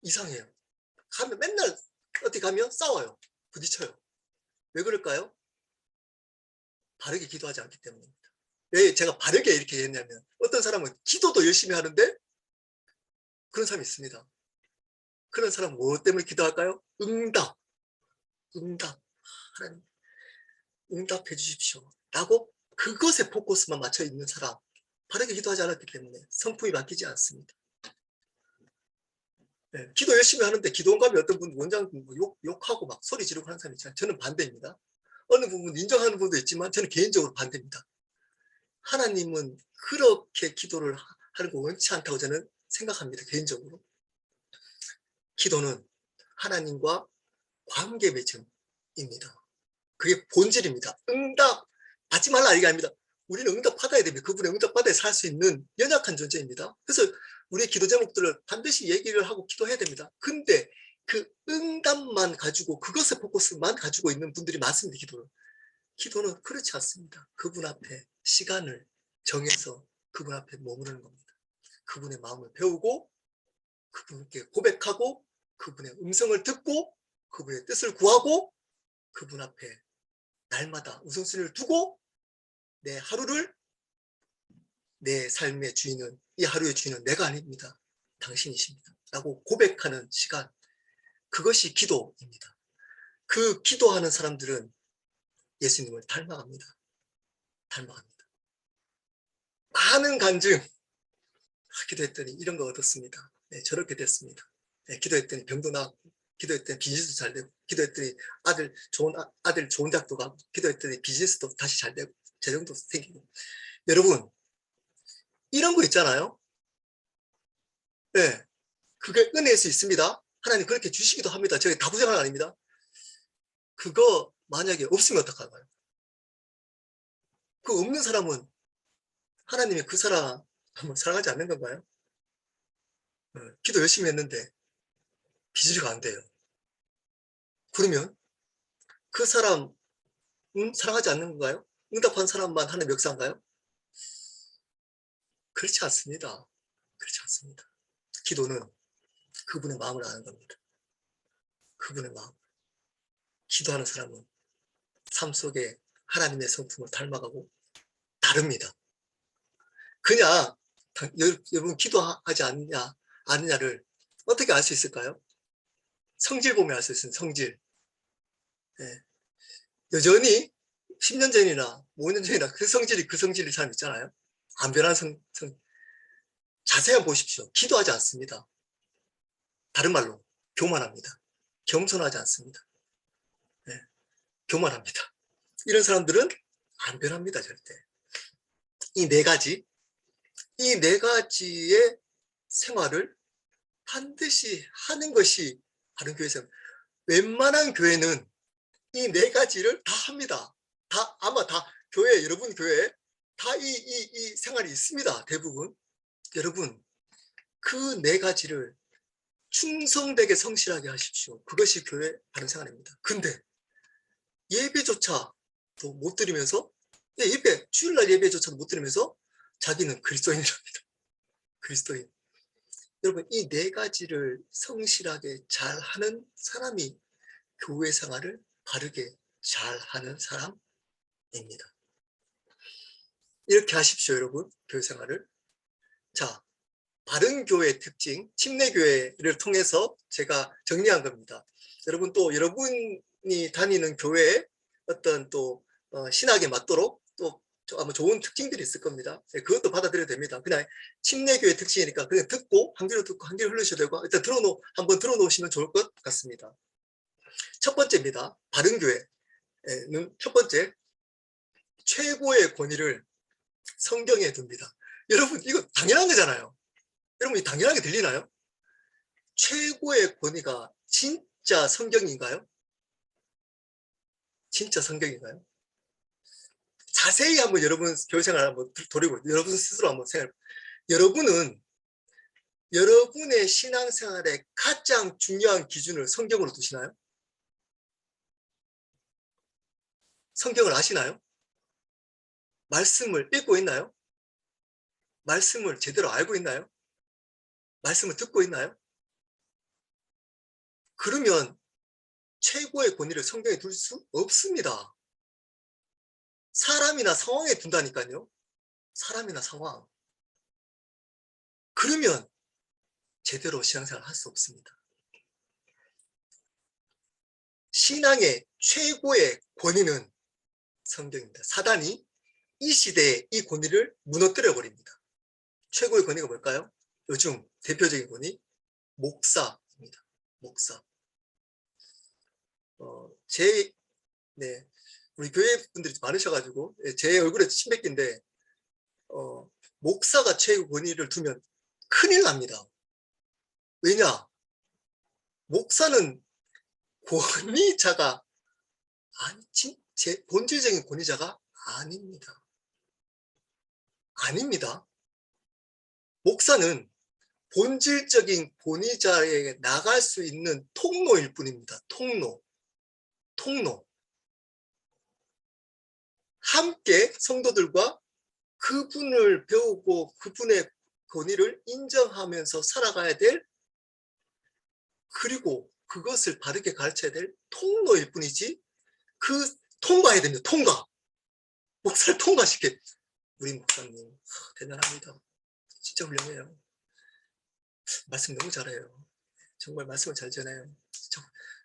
이상해요. 가면 맨날 어디 가면 싸워요. 부딪혀요. 왜 그럴까요? 바르게 기도하지 않기 때문입니다. 왜 제가 바르게 이렇게 했냐면 어떤 사람은 기도도 열심히 하는데 그런 사람이 있습니다. 그런 사람은 뭐 때문에 기도할까요? 응답. 하나님 응답해 주십시오. 라고 그것에 포커스만 맞춰 있는 사람. 바르게 기도하지 않았기 때문에 성품이 바뀌지 않습니다. 네, 기도 열심히 하는데 기도원 가면 어떤 분 원장 욕하고 막 소리 지르고 하는 사람이 있잖아요. 저는 반대입니다. 어느 부분 인정하는 분도 있지만 저는 개인적으로 반대입니다. 하나님은 그렇게 기도를 하는 거 원치 않다고 저는 생각합니다. 개인적으로. 기도는 하나님과 관계 맺음입니다. 그게 본질입니다. 응답 받지 말라 이게 아닙니다. 우리는 응답 받아야 됩니다. 그분의 응답 받아야 살 수 있는 연약한 존재입니다. 그래서 우리의 기도 제목들을 반드시 얘기를 하고 기도해야 됩니다. 근데 그 응답만 가지고 그것의 포커스만 가지고 있는 분들이 많습니다. 기도는 그렇지 않습니다. 그분 앞에 시간을 정해서 그분 앞에 머무르는 겁니다. 그분의 마음을 배우고 그분께 고백하고 그분의 음성을 듣고 그분의 뜻을 구하고 그분 앞에 날마다 우선순위를 두고 내 하루를 내 삶의 주인은 이 하루의 주인은 내가 아닙니다. 당신이십니다. 라고 고백하는 시간 그것이 기도입니다. 그 기도하는 사람들은 예수님을 닮아갑니다. 많은 간증 기도했더니 이런 거 얻었습니다. 네, 저렇게 됐습니다. 네, 기도했더니 병도 나았고 기도했더니 비즈니스도 잘 되고 기도했더니 아들 좋은 대학도 가고 기도했더니 비즈니스도 다시 잘 되고 재정도 생기고 여러분 이런 거 있잖아요. 네, 그게 은혜일 수 있습니다. 하나님 그렇게 주시기도 합니다. 저희 다 부정한 거 아닙니다. 그거 만약에 없으면 어떡할까요? 그 없는 사람은 하나님이 그 사람 한번 사랑하지 않는 건가요? 기도 열심히 했는데 비즈니스가 안 돼요. 그러면 그 사람 사랑하지 않는 건가요? 응답한 사람만 하는 역사인가요? 그렇지 않습니다. 기도는 그분의 마음을 아는 겁니다. 그분의 마음. 기도하는 사람은 삶 속에 하나님의 성품을 닮아가고 다릅니다. 그냥 여러분 기도하지 않느냐를 어떻게 알 수 있을까요? 성질 보면 알 수 있습니다. 성질. 네. 여전히 10년 전이나 5년 전이나 그 성질이 사람 있잖아요. 안 변한 자세히 보십시오. 기도하지 않습니다. 다른 말로 교만합니다. 겸손하지 않습니다. 네, 교만합니다. 이런 사람들은 안 변합니다. 절대. 이 네 가지의 생활을 반드시 하는 것이 바른 교회 생활. 웬만한 교회는 이 네 가지를 다 합니다. 아마 다 여러분 교회에 다 이 생활이 있습니다. 대부분. 여러분, 그 네 가지를 충성되게 성실하게 하십시오. 그것이 교회 바른 생활입니다. 근데 예배조차도 못 드리면서, 주일날 예배조차도 못 드리면서 자기는 그리스도인이랍니다. 그리스도인. 여러분, 이 네 가지를 성실하게 잘하는 사람이 교회 생활을 바르게 잘하는 사람입니다. 이렇게 하십시오, 여러분. 교회 생활을. 자, 바른 교회의 특징, 침례교회를 통해서 제가 정리한 겁니다. 여러분, 또 여러분이 다니는 교회에 어떤 또 신학에 맞도록 또 아마 좋은 특징들이 있을 겁니다. 그것도 받아들여도 됩니다. 그냥 침례교회 특징이니까 그냥 듣고 한 귀로 듣고 한 귀로 흘리셔도 되고, 일단 한번 들어놓으시면 좋을 것 같습니다. 첫 번째입니다. 바른 교회는 첫 번째, 최고의 권위를 성경에 둡니다. 여러분, 이거 당연한 거잖아요. 여러분, 이 당연하게 들리나요? 최고의 권위가 진짜 성경인가요? 진짜 성경인가요? 자세히 한번 여러분 교회 생활 한번 돌이고 여러분 스스로 한번 생각해. 여러분은 여러분의 신앙생활의 가장 중요한 기준을 성경으로 두시나요? 성경을 아시나요? 말씀을 읽고 있나요? 말씀을 제대로 알고 있나요? 말씀을 듣고 있나요? 그러면 최고의 권위를 성경에 둘 수 없습니다. 사람이나 상황에 둔다니까요. 사람이나 상황. 그러면 제대로 신앙생활 할 수 없습니다. 신앙의 최고의 권위는 성경입니다. 사단이 이 시대에 이 권위를 무너뜨려 버립니다. 최고의 권위가 뭘까요? 요즘 대표적인 권위, 목사입니다. 목사. 우리 교회 분들이 많으셔가지고 제 얼굴에 침 뱉긴데 목사가 최고 권위를 두면 큰일 납니다. 왜냐? 목사는 권위자가 제 본질적인 권위자가 아닙니다. 아닙니다. 목사는 본질적인 권위자에게 나갈 수 있는 통로일 뿐입니다. 통로. 함께 성도들과 그분을 배우고 그분의 권위를 인정하면서 살아가야 될, 그리고 그것을 바르게 가르쳐야 될 통로일 뿐이지, 통과해야 됩니다. 목사를 통과시켜. 우리 목사님 대단합니다. 진짜 훌륭해요. 말씀 너무 잘해요. 정말 말씀을 잘 전해요.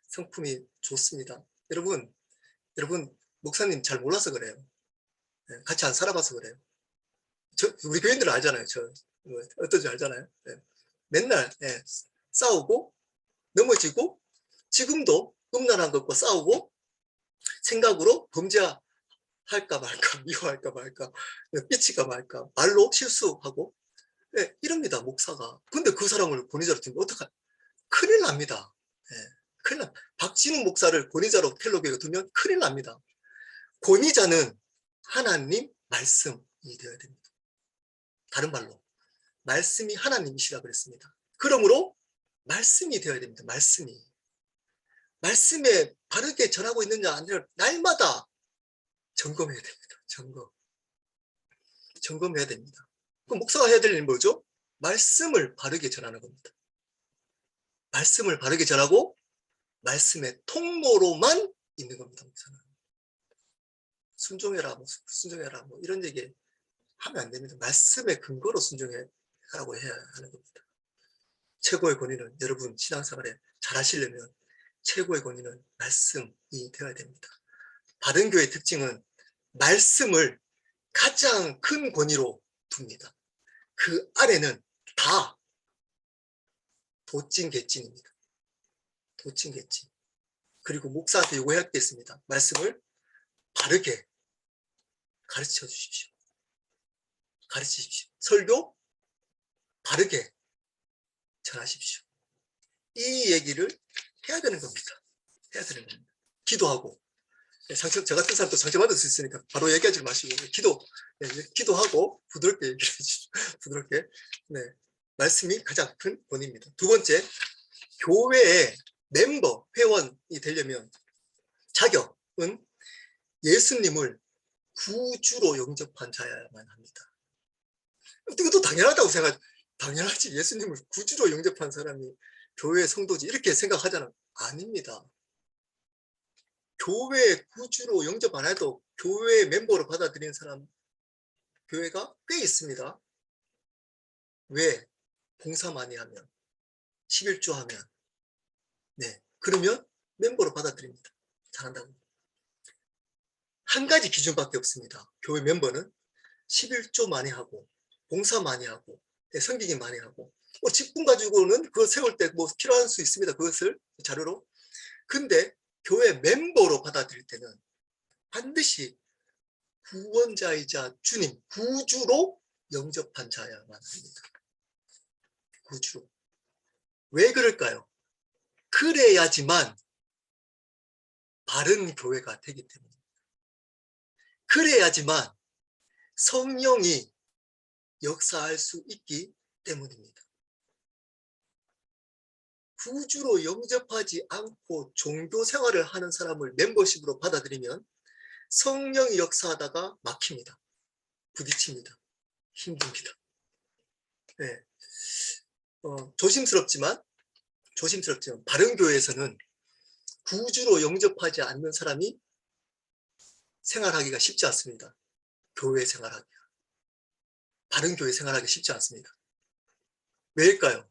성품이 좋습니다. 여러분 목사님 잘 몰라서 그래요. 같이 안 살아봐서 그래요. 우리 교인들은 알잖아요. 어떤지 알잖아요. 맨날 싸우고 넘어지고, 지금도 음란한 것과 싸우고, 생각으로 범죄할까 말까, 미워할까 말까, 삐칠까 말까, 말로 실수하고, 이럽니다. 목사가. 근데 그 사람을 권위자로 두면 어떡할까? 큰일 납니다. 큰일 납니다. 박진웅 목사를 권위자로 텔로교회에 두면 큰일 납니다. 권위자는 하나님 말씀이 되어야 됩니다. 다른 말로 말씀이 하나님이시라 그랬습니다. 그러므로 말씀이 되어야 됩니다. 말씀에 바르게 전하고 있느냐 아니냐 날마다 점검해야 됩니다. 점검해야 됩니다. 그럼 목사가 해야 될 일은 뭐죠? 말씀을 바르게 전하는 겁니다. 말씀을 바르게 전하고 말씀의 통로로만 있는 겁니다. 목사는. 순종해라 이런 얘기 하면 안 됩니다. 말씀의 근거로 순종하라고 해야 하는 겁니다. 최고의 권위는, 여러분 신앙생활에 잘 하시려면 최고의 권위는 말씀이 되어야 됩니다. 바른 교회의 특징은 말씀을 가장 큰 권위로 둡니다. 그 아래는 다 도찐개찐입니다. 도찐개찐. 그리고 목사한테 요구할 게 있습니다. 말씀을 바르게 가르쳐 주십시오. 가르치십시오. 설교 바르게 전하십시오. 이 얘기를 해야 되는 겁니다. 해야 되는 겁니다. 기도하고 저 같은 사람도 상처받을 수 있으니까 바로 얘기하지 마시고 기도하고 부드럽게 얘기해 주십시오. 부드럽게. 네, 말씀이 가장 큰 본입니다. 두 번째, 교회의 멤버, 회원이 되려면 자격은 예수님을 구주로 영접한 자야만 합니다. 이것도 당연하다고 당연하지. 예수님을 구주로 영접한 사람이 교회 성도지 이렇게 생각하잖아. 아닙니다. 교회 구주로 영접 안 해도 교회 멤버로 받아들이는 사람 교회가 꽤 있습니다. 왜? 봉사 많이 하면, 11조 하면, 네, 그러면 멤버로 받아들입니다. 잘한다고. 한 가지 기준밖에 없습니다. 교회 멤버는 11조 많이 하고, 봉사 많이 하고, 섬기기 많이 하고, 직분 가지고는 그거 세울 때 뭐 필요할 수 있습니다. 그것을 자료로. 근데 교회 멤버로 받아들일 때는 반드시 구원자이자 주님, 구주로 영접한 자야만 합니다. 구주로. 왜 그럴까요? 그래야지만 바른 교회가 되기 때문입니다. 그래야지만 성령이 역사할 수 있기 때문입니다. 구주로 영접하지 않고 종교 생활을 하는 사람을 멤버십으로 받아들이면 성령이 역사하다가 막힙니다. 부딪힙니다. 힘듭니다. 네. 조심스럽지만 바른 교회에서는 구주로 영접하지 않는 사람이 생활하기가 쉽지 않습니다. 교회 생활하기가. 바른 교회 생활하기 쉽지 않습니다. 왜일까요?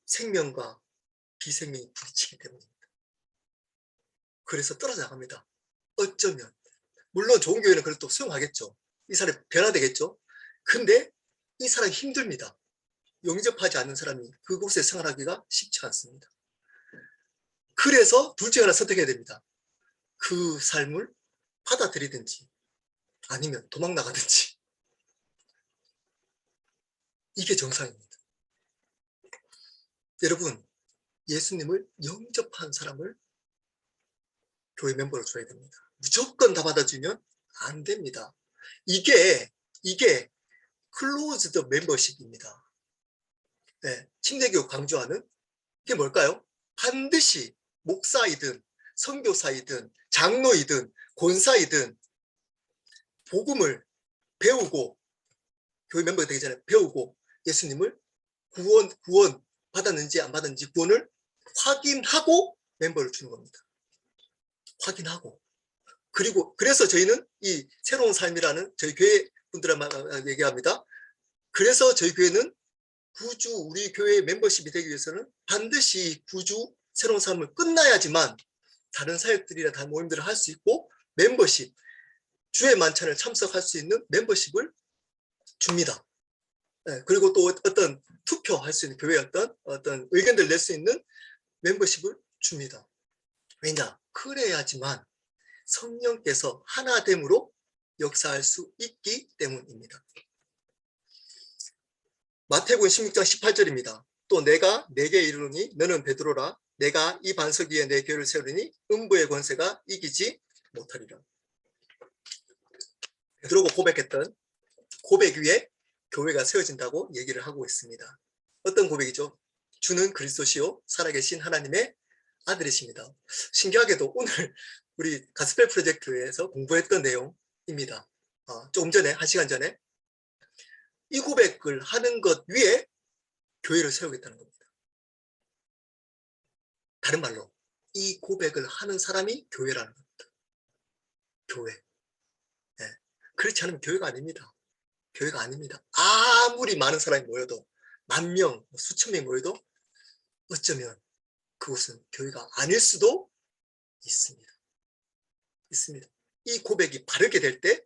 생명과 비생명이 부딪히기 때문입니다. 그래서 떨어져 나갑니다. 어쩌면 물론 좋은 교회는 그래도 수용하겠죠. 이 사람이 변화되겠죠. 근데 이 사람이 힘듭니다. 영접하지 않는 사람이 그곳에 생활하기가 쉽지 않습니다. 그래서 둘 중에 하나 선택해야 됩니다. 그 삶을 받아들이든지 아니면 도망 나가든지. 이게 정상입니다. 여러분, 예수님을 영접한 사람을 교회 멤버로 줘야 됩니다. 무조건 다 받아주면 안 됩니다. 이게 클로즈드 멤버십입니다. 네, 침례교육 강조하는 이게 뭘까요? 반드시 목사이든 선교사이든 장로이든 권사이든 복음을 배우고 교회 멤버가 되기 전에 배우고 예수님을 구원 받았는지 안 받았는지 구원을 확인하고 멤버를 주는 겁니다. 확인하고. 그리고 그래서 저희는 이 새로운 삶이라는 저희 교회 분들만 얘기합니다. 그래서 저희 교회는 구주 우리 교회 멤버십이 되기 위해서는 반드시 구주 새로운 삶을 끝나야지만 다른 사역들이나 다른 모임들을 할 수 있고 멤버십 주의 만찬을 참석할 수 있는 멤버십을 줍니다. 네, 그리고 또 어떤 투표할 수 있는 교회의 어떤 의견들을 낼 수 있는 멤버십을 줍니다. 왜냐? 그래야지만 성령께서 하나됨으로 역사할 수 있기 때문입니다. 마태복음 16장 18절입니다. 또 내가 네게 이르노니 너는 베드로라. 내가 이 반석 위에 내 교회를 세우리니 음부의 권세가 이기지 못하리라. 베드로가 고백했던 고백 위에 교회가 세워진다고 얘기를 하고 있습니다. 어떤 고백이죠? 주는 그리스도시요 살아계신 하나님의 아들이십니다. 신기하게도 오늘 우리 가스펠 프로젝트에서 공부했던 내용입니다. 조금 전에 1시간 전에 이 고백을 하는 것 위에 교회를 세우겠다는 겁니다. 다른 말로 이 고백을 하는 사람이 교회라는 겁니다. 교회. 네. 그렇지 않으면 교회가 아닙니다. 교회가 아닙니다. 아무리 많은 사람이 모여도 10,000명, 수천 명이 모여도 어쩌면 그곳은 교회가 아닐 수도 있습니다. 이 고백이 바르게 될 때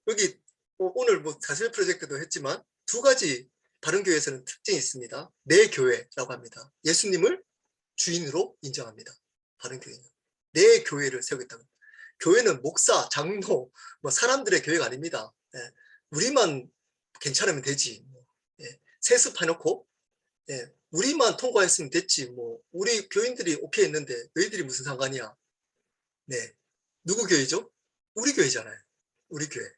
여기 오늘 뭐 자살 프로젝트도 했지만 두 가지 바른교회에서는 특징이 있습니다. 내 교회라고 합니다. 예수님을 주인으로 인정합니다. 바른교회는 내 교회를 세우겠다. 교회는 목사, 장로, 뭐 사람들의 교회가 아닙니다. 예, 우리만 괜찮으면 되지. 예, 세습해놓고 예, 우리만 통과했으면 됐지. 뭐 우리 교인들이 오케이 했는데 너희들이 무슨 상관이야? 네, 누구 교회죠? 우리 교회잖아요. 우리 교회.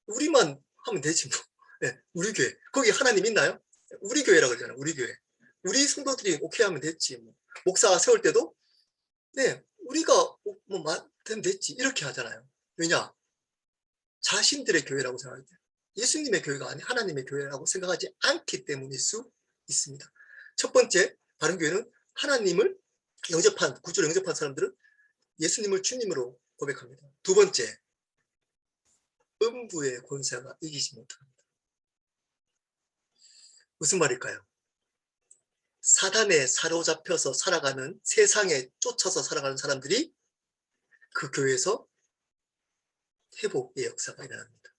우리만 하면 되지 뭐. 네, 우리 교회. 거기 하나님 있나요? 우리 교회라고 그러잖아요. 우리 교회. 우리 성도들이 오케이 하면 됐지 뭐. 목사 세울 때도 네, 우리가 뭐 되면 됐지 이렇게 하잖아요. 왜냐? 자신들의 교회라고 생각해요. 예수님의 교회가 아닌 하나님의 교회라고 생각하지 않기 때문일 수 있습니다. 첫 번째, 바른교회는 하나님을 영접한, 구주로 영접한 사람들은 예수님을 주님으로 고백합니다. 두 번째, 음부의 권세가 이기지 못합니다. 무슨 말일까요? 사단에 사로잡혀서 살아가는, 세상에 쫓아서 살아가는 사람들이 그 교회에서 회복의 역사가 일어납니다.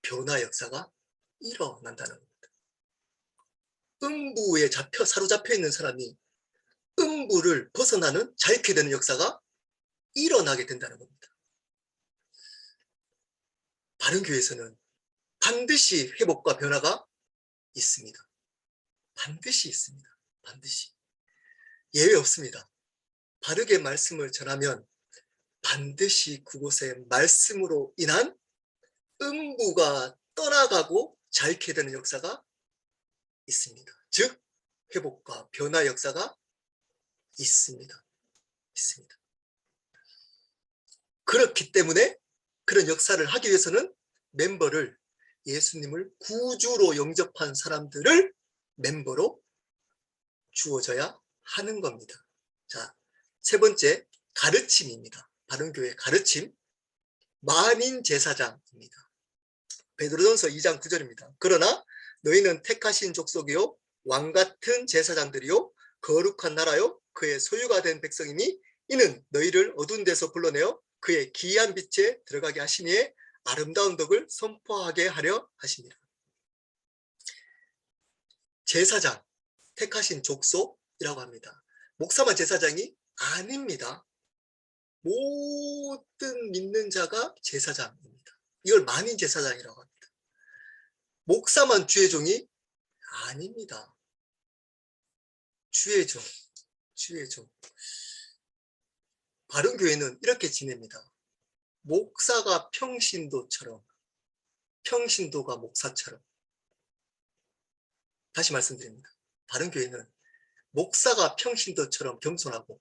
변화의 역사가 일어난다는 겁니다. 음부에 사로잡혀 있는 사람이 음부를 벗어나는 자유케 되는 역사가 일어나게 된다는 겁니다. 바른교회에서는 반드시 회복과 변화가 있습니다. 반드시 있습니다. 반드시. 예외 없습니다. 바르게 말씀을 전하면 반드시 그곳에 말씀으로 인한 음부가 떠나가고 자유케 되는 역사가 있습니다. 즉 회복과 변화 역사가 있습니다. 있습니다. 그렇기 때문에 그런 역사를 하기 위해서는 멤버를 예수님을 구주로 영접한 사람들을 멤버로 주어져야 하는 겁니다. 자, 세 번째 가르침입니다. 바른교회 가르침, 만인 제사장입니다. 베드로전서 2장 9절입니다. 그러나 너희는 택하신 족속이요 왕같은 제사장들이요 거룩한 나라요 그의 소유가 된 백성이니 이는 너희를 어두운 데서 불러내어 그의 기이한 빛에 들어가게 하시니에 아름다운 덕을 선포하게 하려 하십니다. 제사장, 택하신 족속이라고 합니다. 목사만 제사장이 아닙니다. 모든 믿는 자가 제사장입니다. 이걸 만인 제사장이라고 합니다. 목사만 주의 종이 아닙니다. 주의 종, 주의 종. 바른교회는 이렇게 지냅니다. 목사가 평신도처럼, 평신도가 목사처럼. 다시 말씀드립니다. 바른교회는 목사가 평신도처럼 겸손하고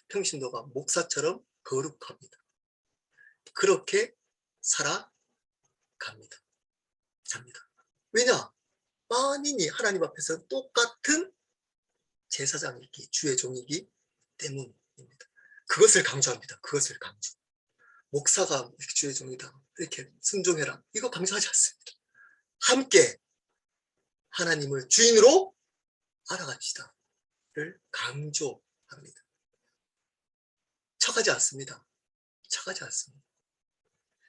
평신도가 목사처럼 거룩합니다. 그렇게 살아갑니다. 잡니다. 왜냐? 만인이 하나님 앞에서 똑같은 제사장이기, 주의 종이기 때문입니다. 그것을 강조합니다. 그것을 강조. 목사가 주의 종이다. 이렇게 순종해라. 이거 강조하지 않습니다. 함께 하나님을 주인으로 알아갑시다를 강조합니다. 척하지 않습니다. 척하지 않습니다.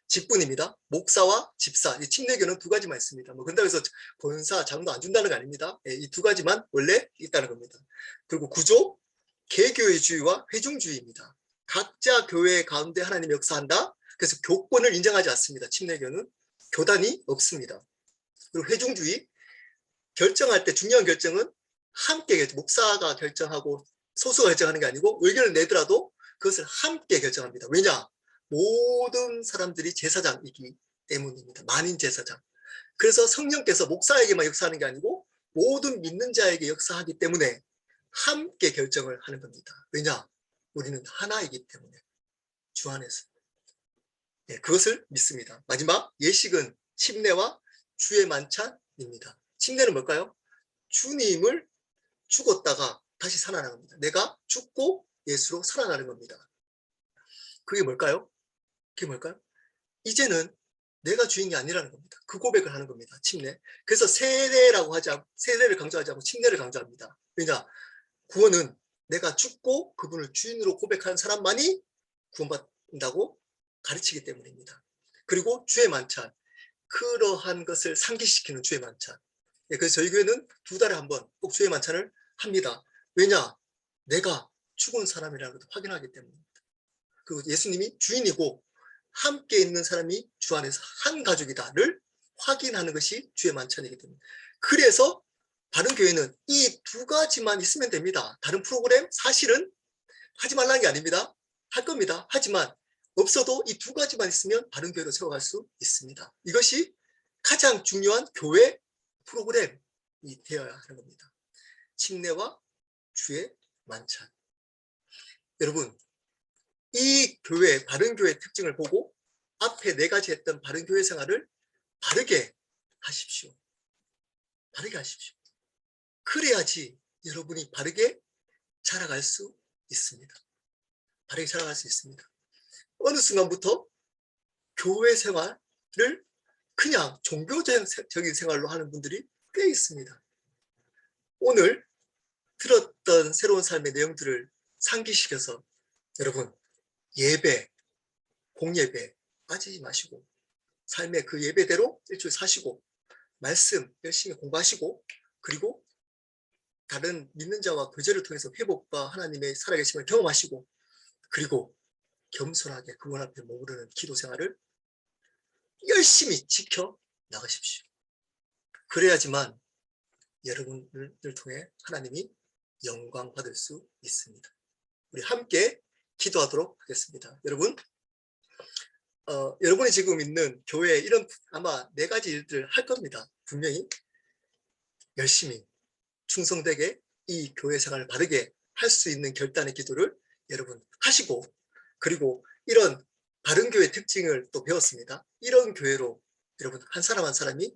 직분입니다. 목사와 집사. 이 침례교는 두 가지만 있습니다. 뭐 그런다고 해서 권사, 장도 안 준다는 거 아닙니다. 이 두 가지만 원래 있다는 겁니다. 그리고 구조, 개교회주의와 회중주의입니다. 각자 교회 가운데 하나님이 역사한다. 그래서 교권을 인정하지 않습니다. 침례교는 교단이 없습니다. 그리고 회중주의, 결정할 때 중요한 결정은 함께 목사가 결정하고 소수가 결정하는 게 아니고 의견을 내더라도 그것을 함께 결정합니다. 왜냐? 모든 사람들이 제사장이기 때문입니다. 만인 제사장. 그래서 성령께서 목사에게만 역사하는 게 아니고 모든 믿는 자에게 역사하기 때문에 함께 결정을 하는 겁니다. 왜냐? 우리는 하나이기 때문에 주 안에서. 네, 그것을 믿습니다. 마지막 예식은 침례와 주의 만찬입니다. 침례는 뭘까요? 주님을 죽었다가 다시 살아나는 겁니다. 내가 죽고 예수로 살아나는 겁니다. 그게 뭘까요? 그게 뭘까요? 이제는 내가 주인이 아니라는 겁니다. 그 고백을 하는 겁니다. 침례. 그래서 세례라고 하지 않고, 세례를 강조하지 않고 침례를 강조합니다. 왜냐? 구원은 내가 죽고 그분을 주인으로 고백하는 사람만이 구원받는다고 가르치기 때문입니다. 그리고 주의 만찬. 그러한 것을 상기시키는 주의 만찬. 예, 그래서 저희 교회는 2달에 한 번 꼭 주의 만찬을 합니다. 왜냐? 내가 죽은 사람이라는 것을 확인하기 때문입니다. 그리고 예수님이 주인이고 함께 있는 사람이 주 안에서 한 가족이다를 확인하는 것이 주의 만찬이기 때문에. 그래서 바른 교회는 이 2가지만 있으면 됩니다. 다른 프로그램 사실은 하지 말라는 게 아닙니다. 할 겁니다. 하지만 없어도 이 2가지만 있으면 바른 교회로 세워갈 수 있습니다. 이것이 가장 중요한 교회 프로그램이 되어야 하는 겁니다. 침례와 주의 만찬. 여러분, 이 교회, 바른 교회의 특징을 보고 앞에 4가지 했던 바른 교회 생활을 바르게 하십시오. 바르게 하십시오. 그래야지 여러분이 바르게 자라갈 수 있습니다. 바르게 자라갈 수 있습니다. 어느 순간부터 교회 생활을 그냥 종교적인 생활로 하는 분들이 꽤 있습니다. 오늘 들었던 새로운 삶의 내용들을 상기시켜서 여러분, 예배, 공예배 빠지지 마시고 삶의 그 예배대로 일주일 사시고 말씀 열심히 공부하시고 그리고 다른 믿는 자와 교제를 통해서 회복과 하나님의 살아계심을 경험하시고 그리고 겸손하게 그분 앞에 머무르는 기도 생활을 열심히 지켜 나가십시오. 그래야지만 여러분을 통해 하나님이 영광 받을 수 있습니다. 우리 함께 기도하도록 하겠습니다. 여러분, 여러분이 지금 있는 교회에 이런 아마 4가지 일들을 할 겁니다. 분명히 열심히 충성되게 이 교회 생활을 바르게 할 수 있는 결단의 기도를 여러분 하시고 그리고 이런 바른 교회 특징을 또 배웠습니다. 이런 교회로 여러분 한 사람 한 사람이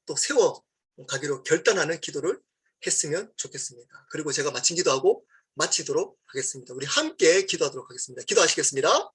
또 세워가기로 결단하는 기도를 했으면 좋겠습니다. 그리고 제가 마친 기도하고 마치도록 하겠습니다. 우리 함께 기도하도록 하겠습니다. 기도하시겠습니다.